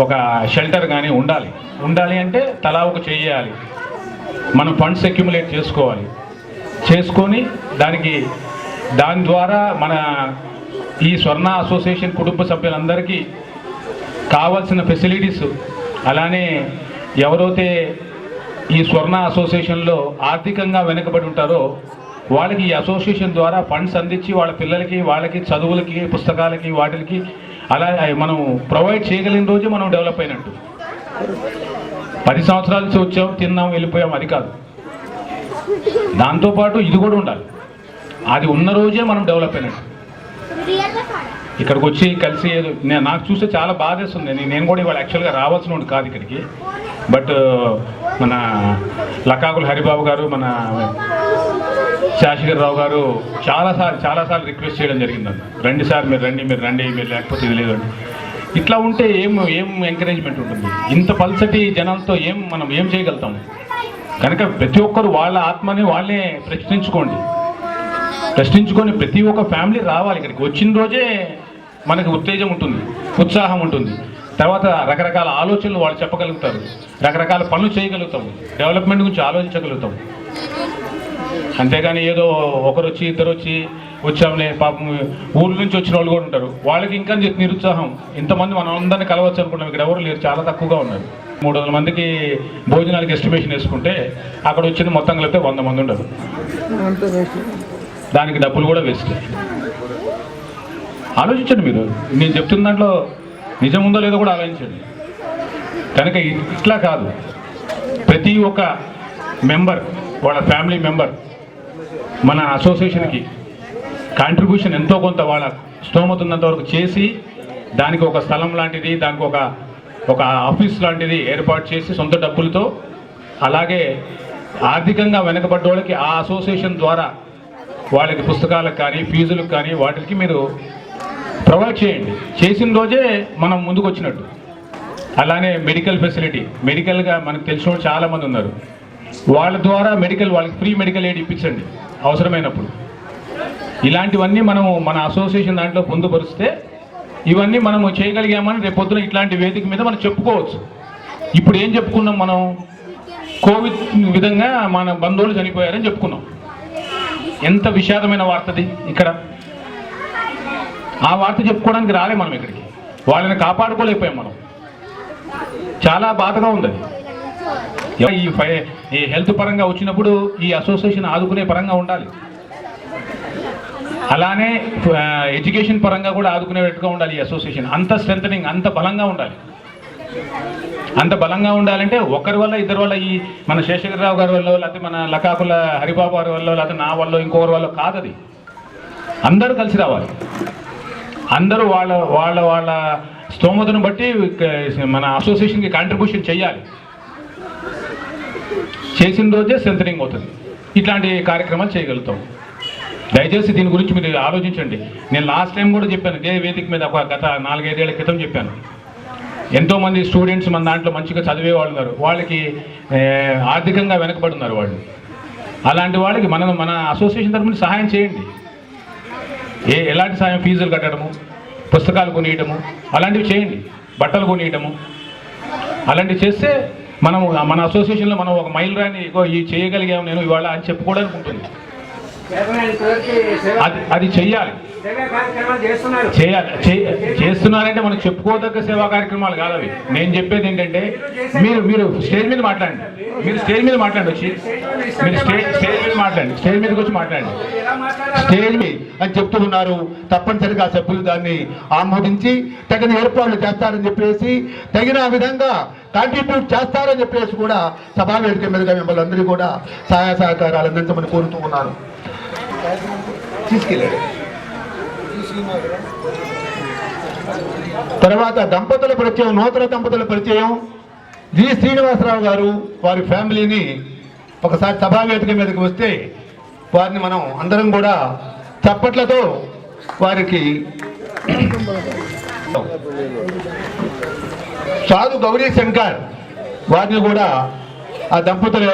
ఒక షెల్టర్ కానీ ఉండాలి అంటే తలా ఒక చేయాలి. మనం ఫండ్స్ అక్యుములేట్ చేసుకొని దాని ద్వారా మన ఈ స్వర్ణ అసోసియేషన్ కుటుంబ సభ్యులందరికీ కావాల్సిన ఫెసిలిటీస్, అలానే ఎవరైతే ఈ స్వర్ణ అసోసియేషన్లో ఆర్థికంగా వెనుకబడి ఉంటారో వాళ్ళకి ఈ అసోసియేషన్ ద్వారా ఫండ్స్ అందించి వాళ్ళ పిల్లలకి, వాళ్ళకి చదువులకి, పుస్తకాలకి, వాటికి అలా మనం ప్రొవైడ్ చేయగలిగిన రోజే మనం డెవలప్ అయినట్టు. 10 సంవత్సరాల నుంచి వచ్చాం, తిన్నాం, వెళ్ళిపోయాం, అది కాదు. దాంతోపాటు ఇది కూడా ఉండాలి. అది ఉన్న రోజే మనం డెవలప్ అయినట్టు. ఇక్కడికి వచ్చి కలిసి నాకు చూస్తే చాలా బాధేస్తుంది. నేను కూడా ఇవాళ యాక్చువల్గా రావాల్సిన కాదు ఇక్కడికి. బట్ మన లకాకుల హరిబాబు గారు, మన శాశిగర్రావు గారు చాలాసార్లు రిక్వెస్ట్ చేయడం జరిగిందండి. రండి సార్, మీరు రండి, మీరు లేకపోతే ఇది లేదండి. ఇట్లా ఉంటే ఏం ఎంకరేజ్మెంట్ ఉంటుంది? ఇంత పల్సటి జనాలతో మనం ఏం చేయగలుగుతాము? కనుక ప్రతి ఒక్కరు వాళ్ళ ఆత్మని వాళ్ళే ప్రశ్నించుకొని ప్రతి ఒక్క ఫ్యామిలీ రావాలి ఇక్కడికి. వచ్చిన రోజే మనకు ఉత్తేజం ఉంటుంది, ఉత్సాహం ఉంటుంది. తర్వాత రకరకాల ఆలోచనలు వాళ్ళు చెప్పగలుగుతారు, రకరకాల పనులు చేయగలుగుతాము, డెవలప్మెంట్ గురించి ఆలోచించగలుగుతాము. అంతేగాని ఏదో ఒకరు వచ్చి ఇద్దరు వచ్చాంలే, పాపం ఊళ్ళ నుంచి వచ్చిన వాళ్ళు కూడా ఉంటారు, వాళ్ళకి ఇంకా నిరుత్సాహం. ఇంతమంది మనం అందరినీ కలవచ్చు అనుకుంటాం, ఇక్కడ ఎవరు లేరు, చాలా తక్కువగా ఉన్నారు. 300 మందికి భోజనాలకి ఎస్టిమేషన్ వేసుకుంటే అక్కడ వచ్చిన మొత్తం కలిపితే 100 మంది ఉండరు. దానికి డబ్బులు కూడా వేస్ట్. ఆలోచించండి మీరు. నేను చెప్తున్న దాంట్లో నిజం ఉందో లేదో కూడా ఆలోచించండి. కనుక ఇట్లా కాదు, ప్రతి ఒక్క మెంబర్, వాళ్ళ ఫ్యామిలీ మెంబర్ మన అసోసియేషన్కి కాంట్రిబ్యూషన్ ఎంతో కొంత వాళ్ళ స్తోమత ఉన్నంత వరకు చేసి, దానికి ఒక స్థలం లాంటిది, దానికి ఒక ఆఫీస్ లాంటిది ఏర్పాటు చేసి సొంత డబ్బులతో, అలాగే ఆర్థికంగా వెనకబడ్డ వాళ్ళకి ఆ అసోసియేషన్ ద్వారా వాళ్ళకి పుస్తకాలకు కానీ, ఫీజులకు కానీ, వాటికి మీరు ప్రొవైడ్ చేయండి. చేసిన రోజే మనం ముందుకు వచ్చినట్టు. అలానే మెడికల్ ఫెసిలిటీ, మెడికల్గా మనకు తెలిసిన వాళ్ళు చాలామంది ఉన్నారు. వాళ్ళ ద్వారా వాళ్ళకి ఫ్రీ మెడికల్ ఎయిడ్ ఇప్పించండి అవసరమైనప్పుడు. ఇలాంటివన్నీ మనము మన అసోసియేషన్ దాంట్లో పొందుపరిస్తే ఇవన్నీ మనము చేయగలిగామని రేపు పొద్దున ఇట్లాంటి వేదిక మీద మనం చెప్పుకోవచ్చు. ఇప్పుడు ఏం చెప్పుకున్నాం మనం? కోవిడ్ విధంగా మన బంధువులు చనిపోయారని చెప్పుకున్నాం. ఎంత విషాదమైన వార్తది ఇక్కడ. ఆ వార్త చెప్పుకోవడానికి రాలే మనం ఇక్కడికి, వాళ్ళని కాపాడుకోలేకపోయాం మనం. చాలా బాధగా ఉంది అది. ఈ హెల్త్ పరంగా వచ్చినప్పుడు ఈ అసోసియేషన్ ఆదుకునే పరంగా ఉండాలి. అలానే ఎడ్యుకేషన్ పరంగా కూడా ఆదుకునేట్టుగా ఉండాలి ఈ అసోసియేషన్. అంత స్ట్రెంథనింగ్, అంత బలంగా ఉండాలి. అంత బలంగా ఉండాలంటే ఒకరి వల్ల ఇద్దరి వల్ల, ఈ మన శేషగిరిరావు గారి వల్ల, లేకపోతే మన లకాకుల హరిబాబు గారి వల్ల, లేకపోతే నా వల్ల, ఇంకొకరి వల్ల కాదది. అందరూ కలిసి రావాలి. అందరూ వాళ్ళ వాళ్ళ వాళ్ళ స్తోమతను బట్టి మన అసోసియేషన్కి కాంట్రిబ్యూషన్ చేయాలి. చేసిన రోజే స్ట్రెంథనింగ్ అవుతుంది. ఇట్లాంటి కార్యక్రమాలు చేయగలుగుతాం. దయచేసి దీని గురించి మీరు ఆలోచించండి. నేను లాస్ట్ టైం కూడా చెప్పాను, ఇదే వేదిక మీద ఒక గత 4-5 ఏళ్ల క్రితం చెప్పాను. ఎంతోమంది స్టూడెంట్స్ మన దాంట్లో మంచిగా చదివే వాళ్ళు ఉన్నారు, వాళ్ళకి ఆర్థికంగా వెనకబడి ఉన్నారు వాళ్ళు. అలాంటి వాళ్ళకి మన అసోసియేషన్ తరఫున సహాయం చేయండి. ఎలాంటి సహాయం? ఫీజులు కట్టడము, పుస్తకాలు కొనియడము, అలాంటివి చేయండి. బట్టలు కొనియడము, అలాంటివి చేస్తే మనము మన అసోసియేషన్లో మనం ఒక మైల్ రాని ఈ చేయగలిగాము నేను ఇవాళ అని చెప్పుకోవడానికి ఉంటుంది. అది చెయ్యాలి. చేస్తున్నారంటే మనకు చెప్పుకోదగ్గ సేవా కార్యక్రమాలు కాదు అవి. నేను చెప్పేది ఏంటంటే మీరు స్టేజ్ మీద మాట్లాడండి. వచ్చి మీరు స్టేజ్ మీద మాట్లాడండి. స్టేజ్ మీదకి వచ్చి మాట్లాడండి. స్టేజ్ అని చెప్తున్నారు. తప్పనిసరిగా సభ్యులు దాన్ని ఆమోదించి తగిన ఏర్పాట్లు చేస్తారని చెప్పేసి, తగిన విధంగా కాంట్రిబ్యూట్ చేస్తారని చెప్పేసి కూడా సభా వేదిక మీదుగా మిమ్మల్ని అందరూ కూడా సహాయ సహకారాలు అందించమని కోరుతూ ఉన్నాను. తీసుకెళ్ళారు. తర్వాత దంపతుల పరిచయం, నూతన దంపతుల పరిచయం. జి శ్రీనివాసరావు గారు వారి ఫ్యామిలీని ఒకసారి సభా వేదిక మీదకి వస్తే వారిని మనం అందరం కూడా చప్పట్లతో వారికి సాధు గౌరీ శంకర్ వారిని కూడా ఆ దంపతులు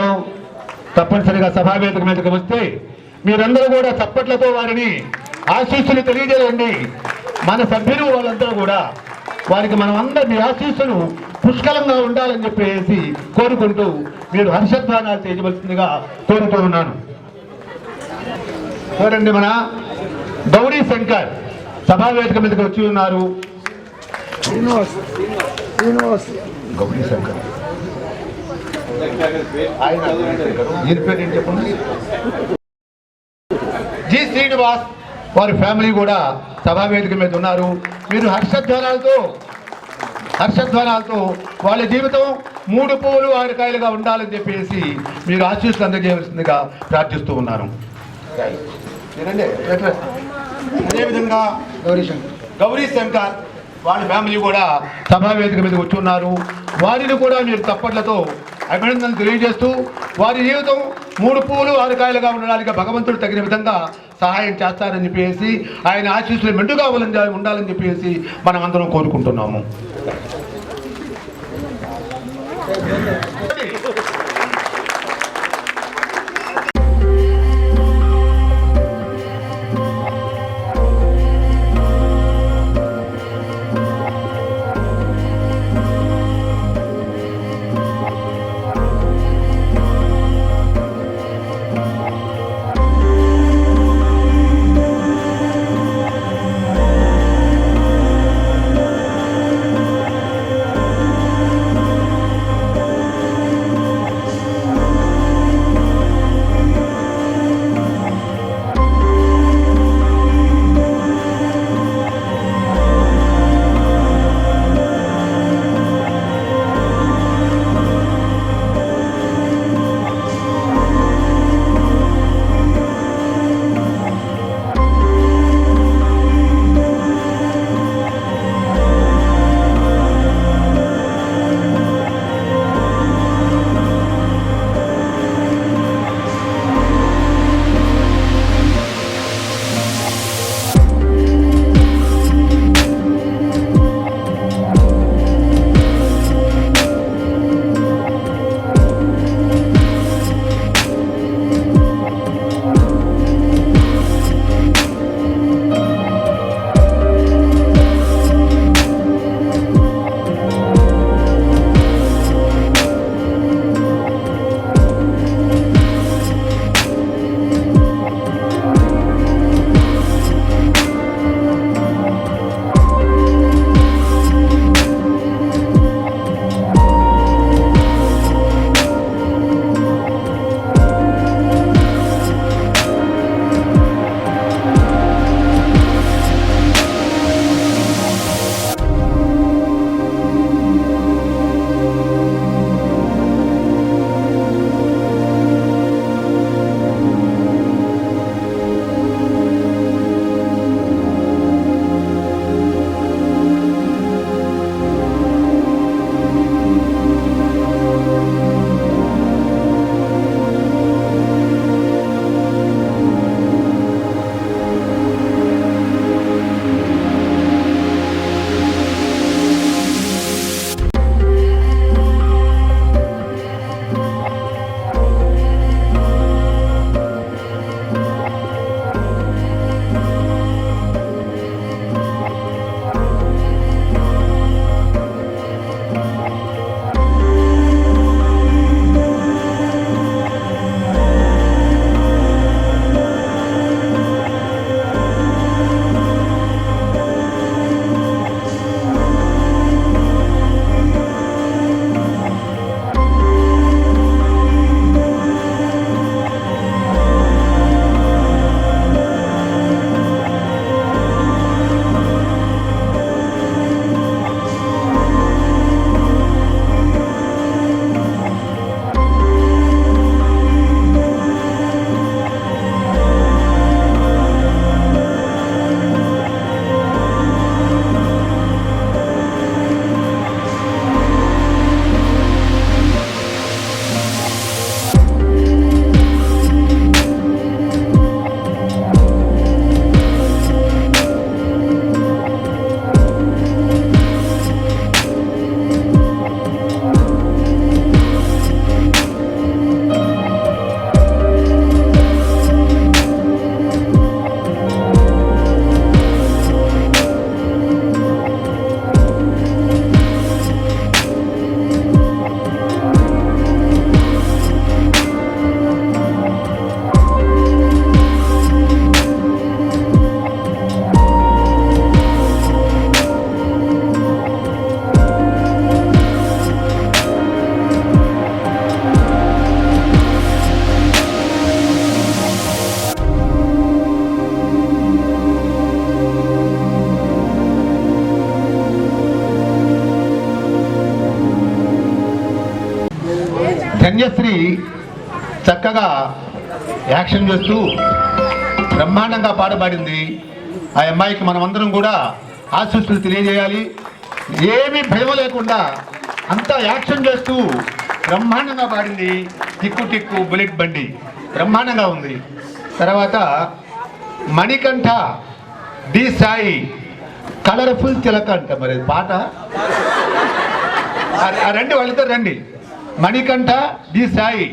తప్పనిసరిగా సభా వేదిక మీదకి వస్తే మీరందరూ కూడా చప్పట్లతో వారిని ఆశీస్సులు తెలియజేయండి. మన సభ్యులు వాళ్ళందరూ కూడా వారికి మనం అందరి ఆశీస్సులు పుష్కలంగా ఉండాలని చెప్పేసి కోరుకుంటూ మీరు హర్షధ్వానాలు చేయవలసిందిగా కోరుతూ ఉన్నాను. చూడండి, మన గౌరీ శంకర్ సభా వేదిక మీదకి వచ్చి ఉన్నారు. గౌరీ శంకర్ ఈయన పేరు ఏంటి చెప్పండి? జి శ్రీనివాస్ వారి ఫ్యామిలీ కూడా సభా వేదిక మీద ఉన్నారు. మీరు హర్షధ్వానాలతో వాళ్ళ జీవితం 3 పూలు 6 కాయలుగా ఉండాలని చెప్పేసి మీరు ఆశీస్సులు అందజేయవలసిందిగా ప్రార్థిస్తూ ఉన్నాను. అదేవిధంగా గౌరీ శంకర్ వాళ్ళ ఫ్యామిలీ కూడా సభా వేదిక మీద వచ్చి ఉన్నారు. వారిని కూడా మీరు తప్పట్లతో అభినందనలు తెలియజేస్తూ వారి జీవితం 3 పూలు 6 కాయలుగా ఉండడానికి భగవంతుడు తగిన విధంగా సహాయం చేస్తారని చెప్పేసి, ఆయన ఆశీస్సులు మెండుగా ఉండాలని చెప్పేసి మనం అందరం కోరుకుంటున్నాము. చక్కగా యాక్షన్ చేస్తూ బ్రహ్మాండంగా పాడబడింది. ఆ అమ్మాయికి మనమందరం కూడా ఆశీస్సులు తెలియజేయాలి. ఏమీ భయం లేకుండా అంతా యాక్షన్ చేస్తూ బ్రహ్మాండంగా పాడింది. టిక్కు టిక్కు బుల్లెట్ బండి బ్రహ్మాండంగా ఉంది. తర్వాత మణికంఠ డి సాయి కలర్ఫుల్ చిలక అంట. మరి పాట రండి, వాళ్ళిద్దరు రండి. మణికంఠ డి సాయి.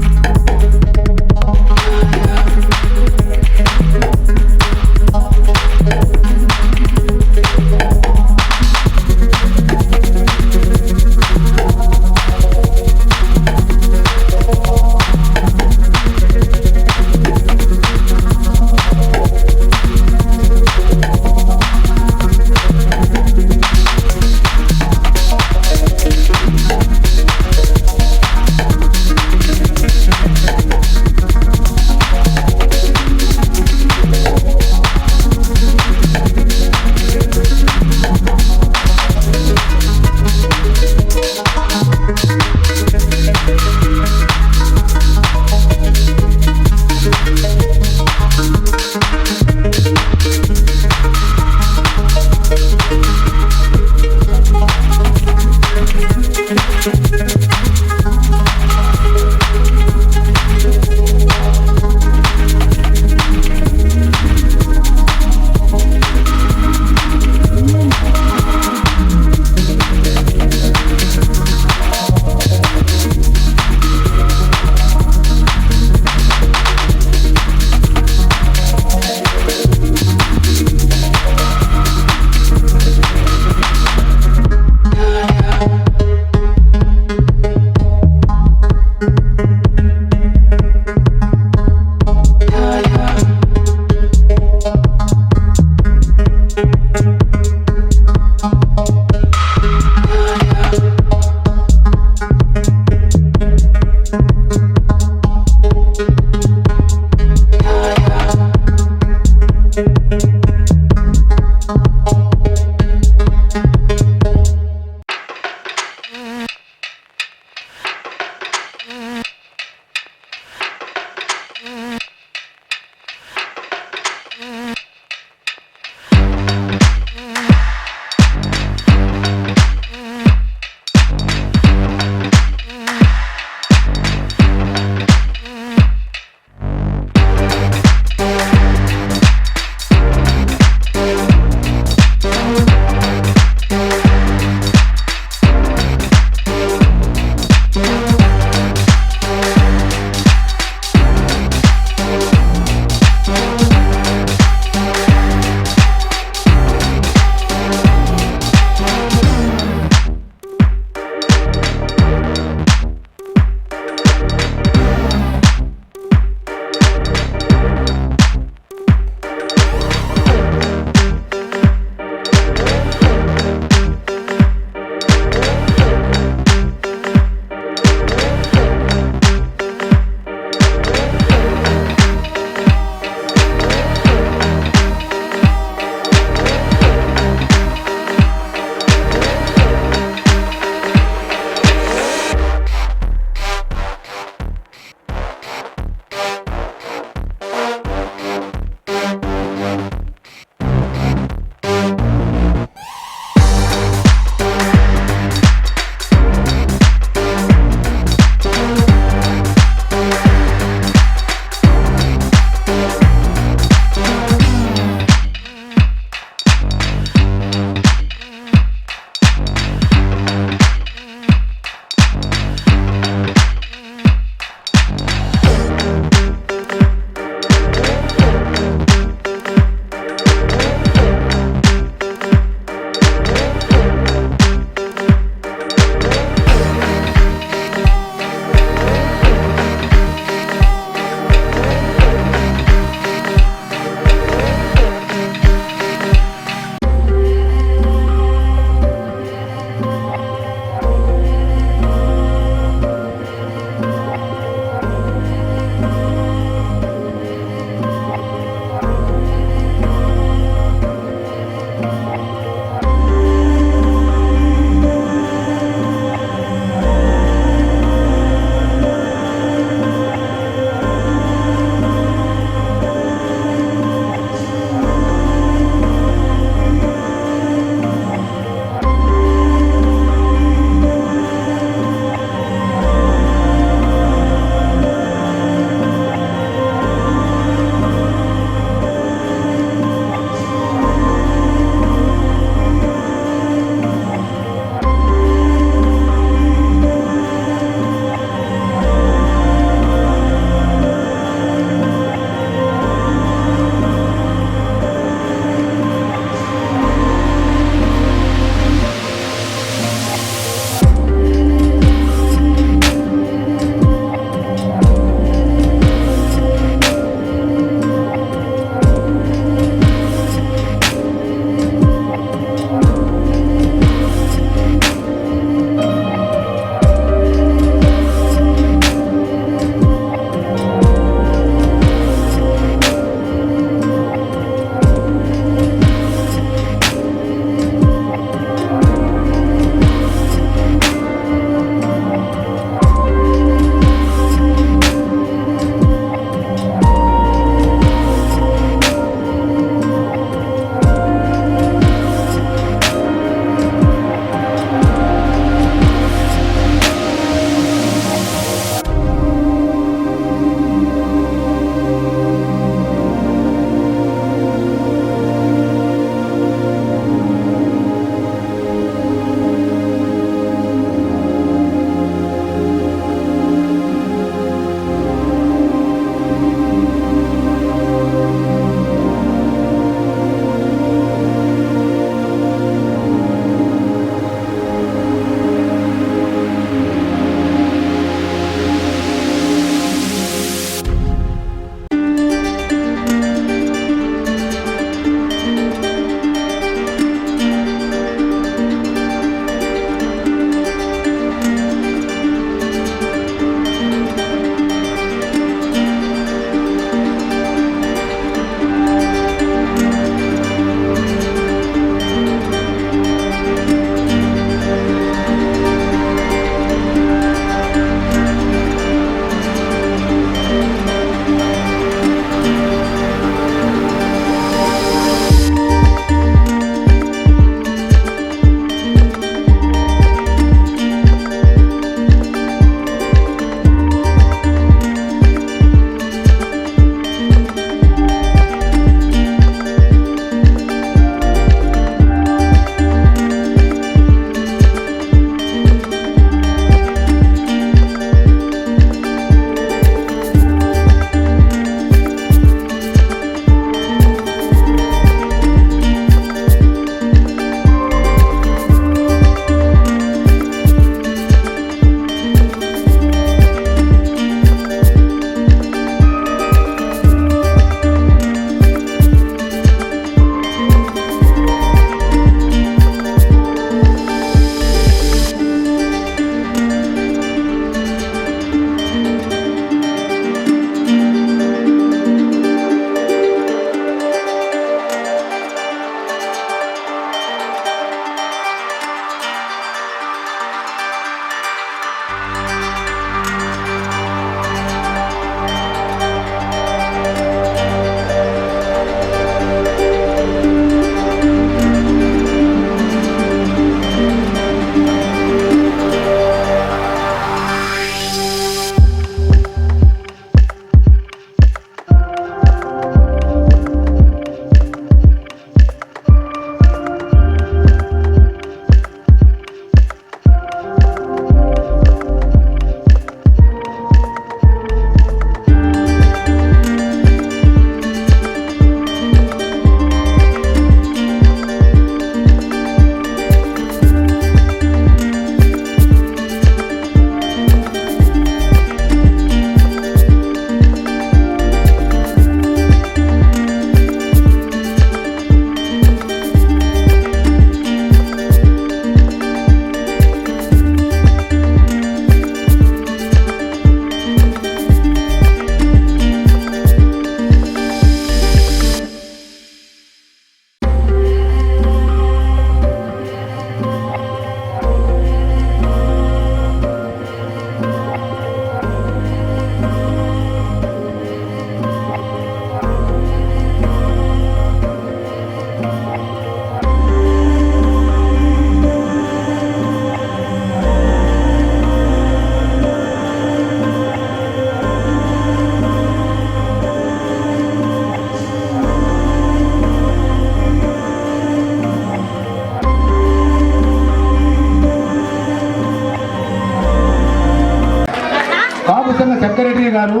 బాలాజీ గారు,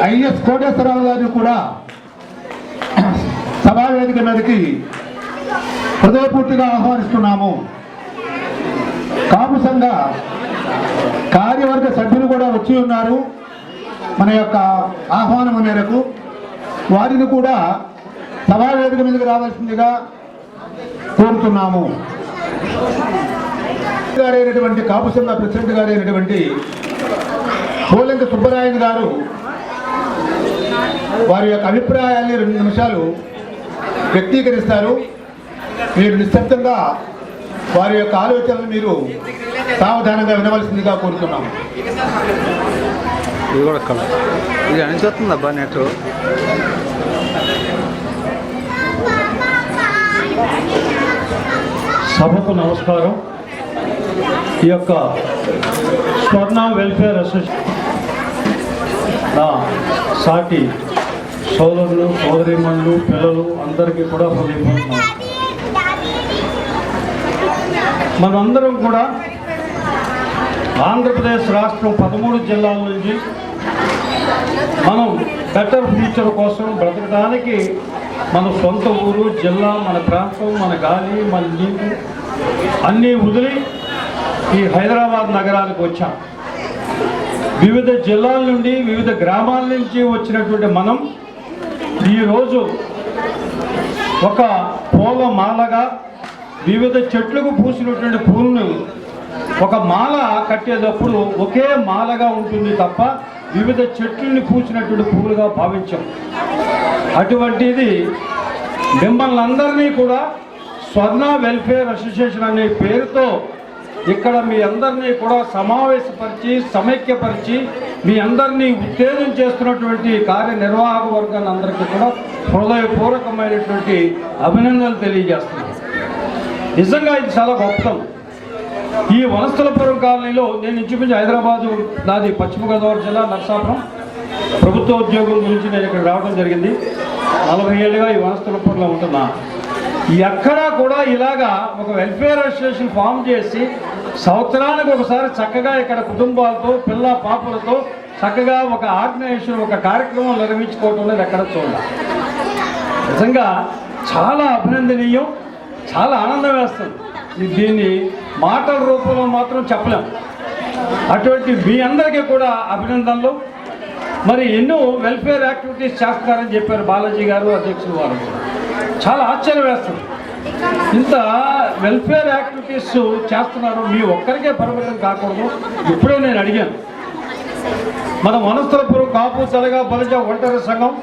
ఐఎస్ కోటేశ్వరరావు గారిని కూడా సభావేదిక మీదకి హృదయపూర్తిగా ఆహ్వానిస్తున్నాము. కాపు సంఘ కార్యవర్గ సభ్యులు కూడా వచ్చి ఉన్నారు. మన యొక్క ఆహ్వానం మేరకు వారిని కూడా సభావేదిక మీదకి రావాల్సిందిగా కోరుతున్నాము. గారైనటువంటి కాపు సంఘ ప్రెసిడెంట్ గారైనటువంటి పోలంక సుబ్బరాయన్ గారు వారి యొక్క అభిప్రాయాన్ని 2 నిమిషాలు వ్యక్తీకరిస్తారు. మీరు నిశ్శబ్దంగా వారి యొక్క ఆలోచనలు మీరు సావధానంగా వినవలసిందిగా కోరుతున్నాము. ఇది కూడా ఇది అనిచేస్తుందబ్బా నెట్. సభకు నమస్కారం. ఈ యొక్క స్వర్ణ వెల్ఫేర్ అసోసియేషన్ నా సాటి సోదరులు, సోదరీమణులు, పిల్లలు అందరికీ కూడా హృదయపూర్వక మనందరం కూడా ఆంధ్రప్రదేశ్ రాష్ట్రం 13 జిల్లాల నుంచి మనం బెటర్ ఫ్యూచర్ కోసం బ్రతకడానికి మన సొంత ఊరు, జిల్లా, మన ప్రాంతం, మన గాలి, మన నీరు అన్నీ వదిలి ఈ హైదరాబాద్ నగరానికి వచ్చాం. వివిధ జిల్లాల నుండి, వివిధ గ్రామాల నుంచి వచ్చినటువంటి మనం ఈరోజు ఒక పూల మాలగా వివిధ చెట్లకు పూసినటువంటి పూలను ఒక మాల కట్టేటప్పుడు ఒకే మాలగా ఉంటుంది తప్ప వివిధ చెట్లని పూసినటువంటి పూలుగా భావించాం. అటువంటిది మిమ్మల్ని అందరినీ కూడా స్వర్ణ వెల్ఫేర్ అసోసియేషన్ అనే పేరుతో ఇక్కడ మీ అందరినీ కూడా సమావేశపరిచి, సమైక్యపరిచి మీ అందరినీ ఉత్తేజం చేస్తున్నటువంటి కార్యనిర్వాహక వర్గాన్ని అందరికీ కూడా హృదయపూర్వకమైనటువంటి అభినందనలు తెలియజేస్తున్నాను. నిజంగా ఇది చాలా గొప్పతనం. ఈ వనస్థలపురం కాలనీలో నేను ఇంచుమించు హైదరాబాదు, నాది పశ్చిమ గోదావరి జిల్లా నరసాపురం. ప్రభుత్వ ఉద్యోగం గురించి నేను ఇక్కడ రావడం జరిగింది. 40 ఏళ్ళుగా ఈ వనస్థలపురంలో ఉంటున్నా. ఎక్కడా కూడా ఇలాగా ఒక వెల్ఫేర్ అసోసియేషన్ ఫామ్ చేసి సంవత్సరానికి ఒకసారి చక్కగా ఇక్కడ కుటుంబాలతో, పిల్ల పాపలతో చక్కగా ఒక ఆర్గనైజేషన్, ఒక కార్యక్రమం నిర్వహించుకోవటం లేదు ఎక్కడ చూడాలి. నిజంగా చాలా అభినందనీయం, చాలా ఆనందం వేస్తుంది. దీన్ని మాటల రూపంలో మాత్రం చెప్పలేం. అటువంటి మీ అందరికీ కూడా అభినందనలు. మరి ఎన్నో వెల్ఫేర్ యాక్టివిటీస్ చేస్తారని చెప్పారు బాలాజీ గారు, అధ్యక్షులు వారు. చాలా ఆశ్చర్యం వేస్తుంది. ఇంత వెల్ఫేర్ యాక్టివిటీస్ చేస్తున్నారు, మీ ఒక్కరికే పరిమితం కాకూడదు. ఇప్పుడే నేను అడిగాను, మన వనస్థలపురం కాపు తెలగ బలిజ ఒంటరి సంఘం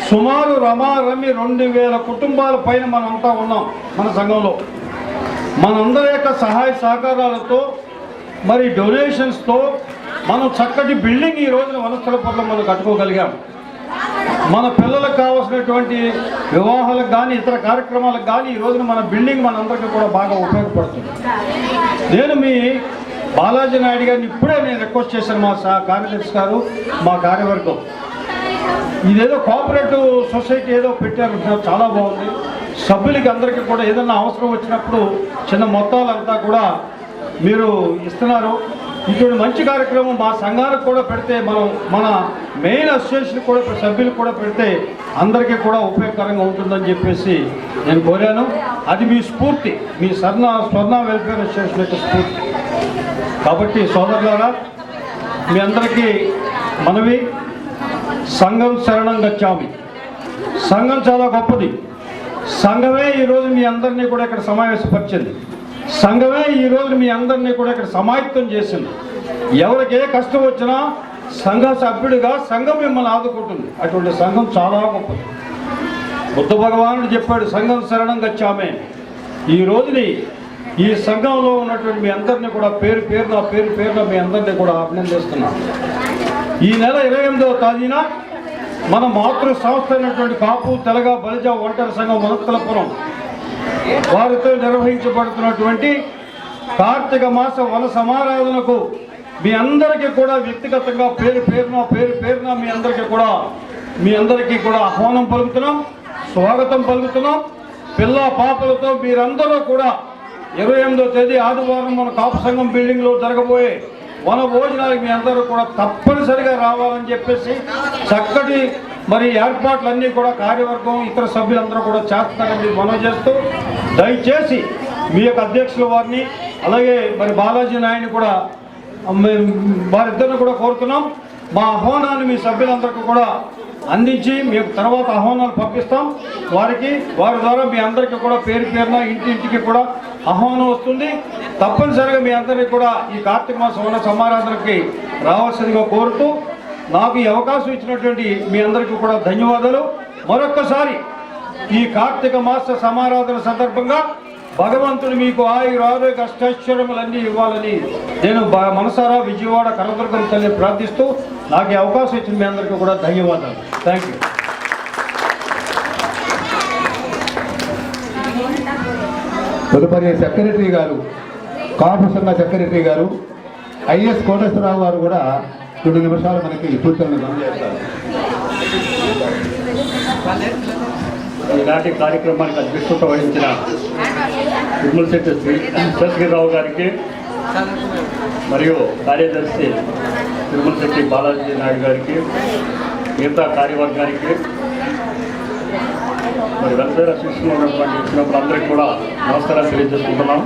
సుమారు రమారమి 2000 కుటుంబాల పైన మనంతా ఉన్నాం. మన సంఘంలో మనందరి యొక్క సహాయ సహకారాలతో, మరి డొనేషన్స్తో మనం చక్కటి బిల్డింగ్ ఈ రోజున వనస్థలపురంలో మనం కట్టుకోగలిగాం. మన పిల్లలకు కావాల్సినటువంటి వివాహాలకు కానీ, ఇతర కార్యక్రమాలకు కానీ ఈ రోజున మన బిల్డింగ్ మనందరికీ కూడా బాగా ఉపయోగపడుతుంది. నేను మీ బాలాజీ నాయుడు గారిని ఇప్పుడే నేను రిక్వెస్ట్ చేశాను, మా కార్యదర్శి గారు, మా కార్యవర్గం, ఇదేదో కోఆపరేటివ్ సొసైటీ ఏదో పెట్టారు, చాలా బాగుంది. సభ్యులకి అందరికీ కూడా ఏదైనా అవసరం వచ్చినప్పుడు చిన్న మొత్తాలంతా కూడా మీరు ఇస్తున్నారు. ఇటువంటి మంచి కార్యక్రమం మా సంఘానికి కూడా పెడితే, మన మెయిన్ అసోసియేషన్ కూడా సభ్యులకు కూడా పెడితే అందరికీ కూడా ఉపయోగకరంగా ఉంటుందని చెప్పేసి నేను కోరాను. అది మీ స్ఫూర్తి, మీ స్వర్ణ వెల్ఫేర్ అసోసియేషన్ యొక్క స్ఫూర్తి. కాబట్టి సోదరులారా, మీ అందరికీ మనవి, సంఘం శరణం గచ్చామి. సంఘం చాలా గొప్పది. సంఘమే ఈరోజు మీ అందరినీ కూడా ఇక్కడ సమావేశపరిచింది. సంఘమే ఈరోజు మీ అందరినీ కూడా ఇక్కడ సమాయత్తం చేసింది. ఎవరికి ఏ కష్టం వచ్చినా సంఘ సభ్యుడిగా సంఘం మిమ్మల్ని ఆదుకుంటుంది. అటువంటి సంఘం చాలా గొప్పది. బుద్ధ భగవానుడు చెప్పాడు, సంఘం శరణం గచ్చామే. ఈ రోజుని ఈ సంఘంలో ఉన్నటువంటి మీ అందరినీ కూడా పేరు పేరున మీ అందరినీ కూడా అభినందిస్తున్నాను. ఈ నెల 28వ తేదీన మన మాతృ సంస్థ అయినటువంటి కాపు తెలగ బలిజ ఒంటరి సంఘం వనస్థలపురం వారితో నిర్వహించబడుతున్నటువంటి కార్తీక మాస వన సమారాధనకు మీ అందరికీ కూడా వ్యక్తిగతంగా పేరు పేరున మీ అందరికీ కూడా ఆహ్వానం పలుకుతున్నాం, స్వాగతం పలుకుతున్నాం. పిల్ల పాపలతో మీరందరూ కూడా 28వ తేదీ ఆదివారం మన కాపు సంఘం బిల్డింగ్లో జరగబోయే వన భోజనాలకు మీ అందరూ కూడా తప్పనిసరిగా రావాలని చెప్పేసి చక్కటి మరి ఏర్పాట్లన్నీ కూడా కార్యవర్గం ఇతర సభ్యులందరూ కూడా చేస్తారని మనం చేస్తూ దయచేసి మీ యొక్క అధ్యక్షుల వారిని అలాగే మరి బాలాజీ నాయుడిని కూడా వారిద్దరిని కూడా కోరుతున్నాం. మా ఆహ్వానాన్ని మీ సభ్యులందరికీ కూడా అందించి మీకు తర్వాత ఆహ్వానాలు పంపిస్తాం వారి ద్వారా మీ అందరికీ కూడా పేరు పేరున ఇంటింటికి కూడా ఆహ్వానం వస్తుంది. తప్పనిసరిగా మీ అందరికీ కూడా ఈ కార్తీక మాస వన సమారాధనకి రావాల్సిందిగా కోరుతూ నాకు ఈ అవకాశం ఇచ్చినటువంటి మీ అందరికీ కూడా ధన్యవాదాలు. మరొక్కసారి ఈ కార్తీక మాస సమారాధన సందర్భంగా భగవంతుడు మీకు ఆరోగ్య అష్టైశ్వర్యములన్నీ ఇవ్వాలని నేను మనసారా విజయవాడ కనకదుర్గం తల్లి ప్రార్థిస్తూ నాకు ఈ అవకాశం ఇచ్చిన మీ అందరికీ కూడా ధన్యవాదాలు. Thank you. తదుపరి సెక్రటరీ గారు, కాపు సంఘ సెక్రటరీ గారు ఐఎస్ కోటేశ్వరరావు గారు కూడా 2 నిమిషాలు మనకి సూచనలు అందజేస్తారు. ఈనాటి కార్యక్రమానికి అధ్యక్షత వహించిన తిరుమలశెట్టి శేషగిరిరావు గారికి మరియు కార్యదర్శి తిరుమలశెట్టి బాలాజీ నాయుడు గారికి మిగతా కార్యవర్గానికి మరి వెల్ఫేర్ అసోసియేషన్లో ఉన్నటువంటి వచ్చినప్పుడు కూడా నమస్కారాలు తెలియజేసుకుంటున్నాం.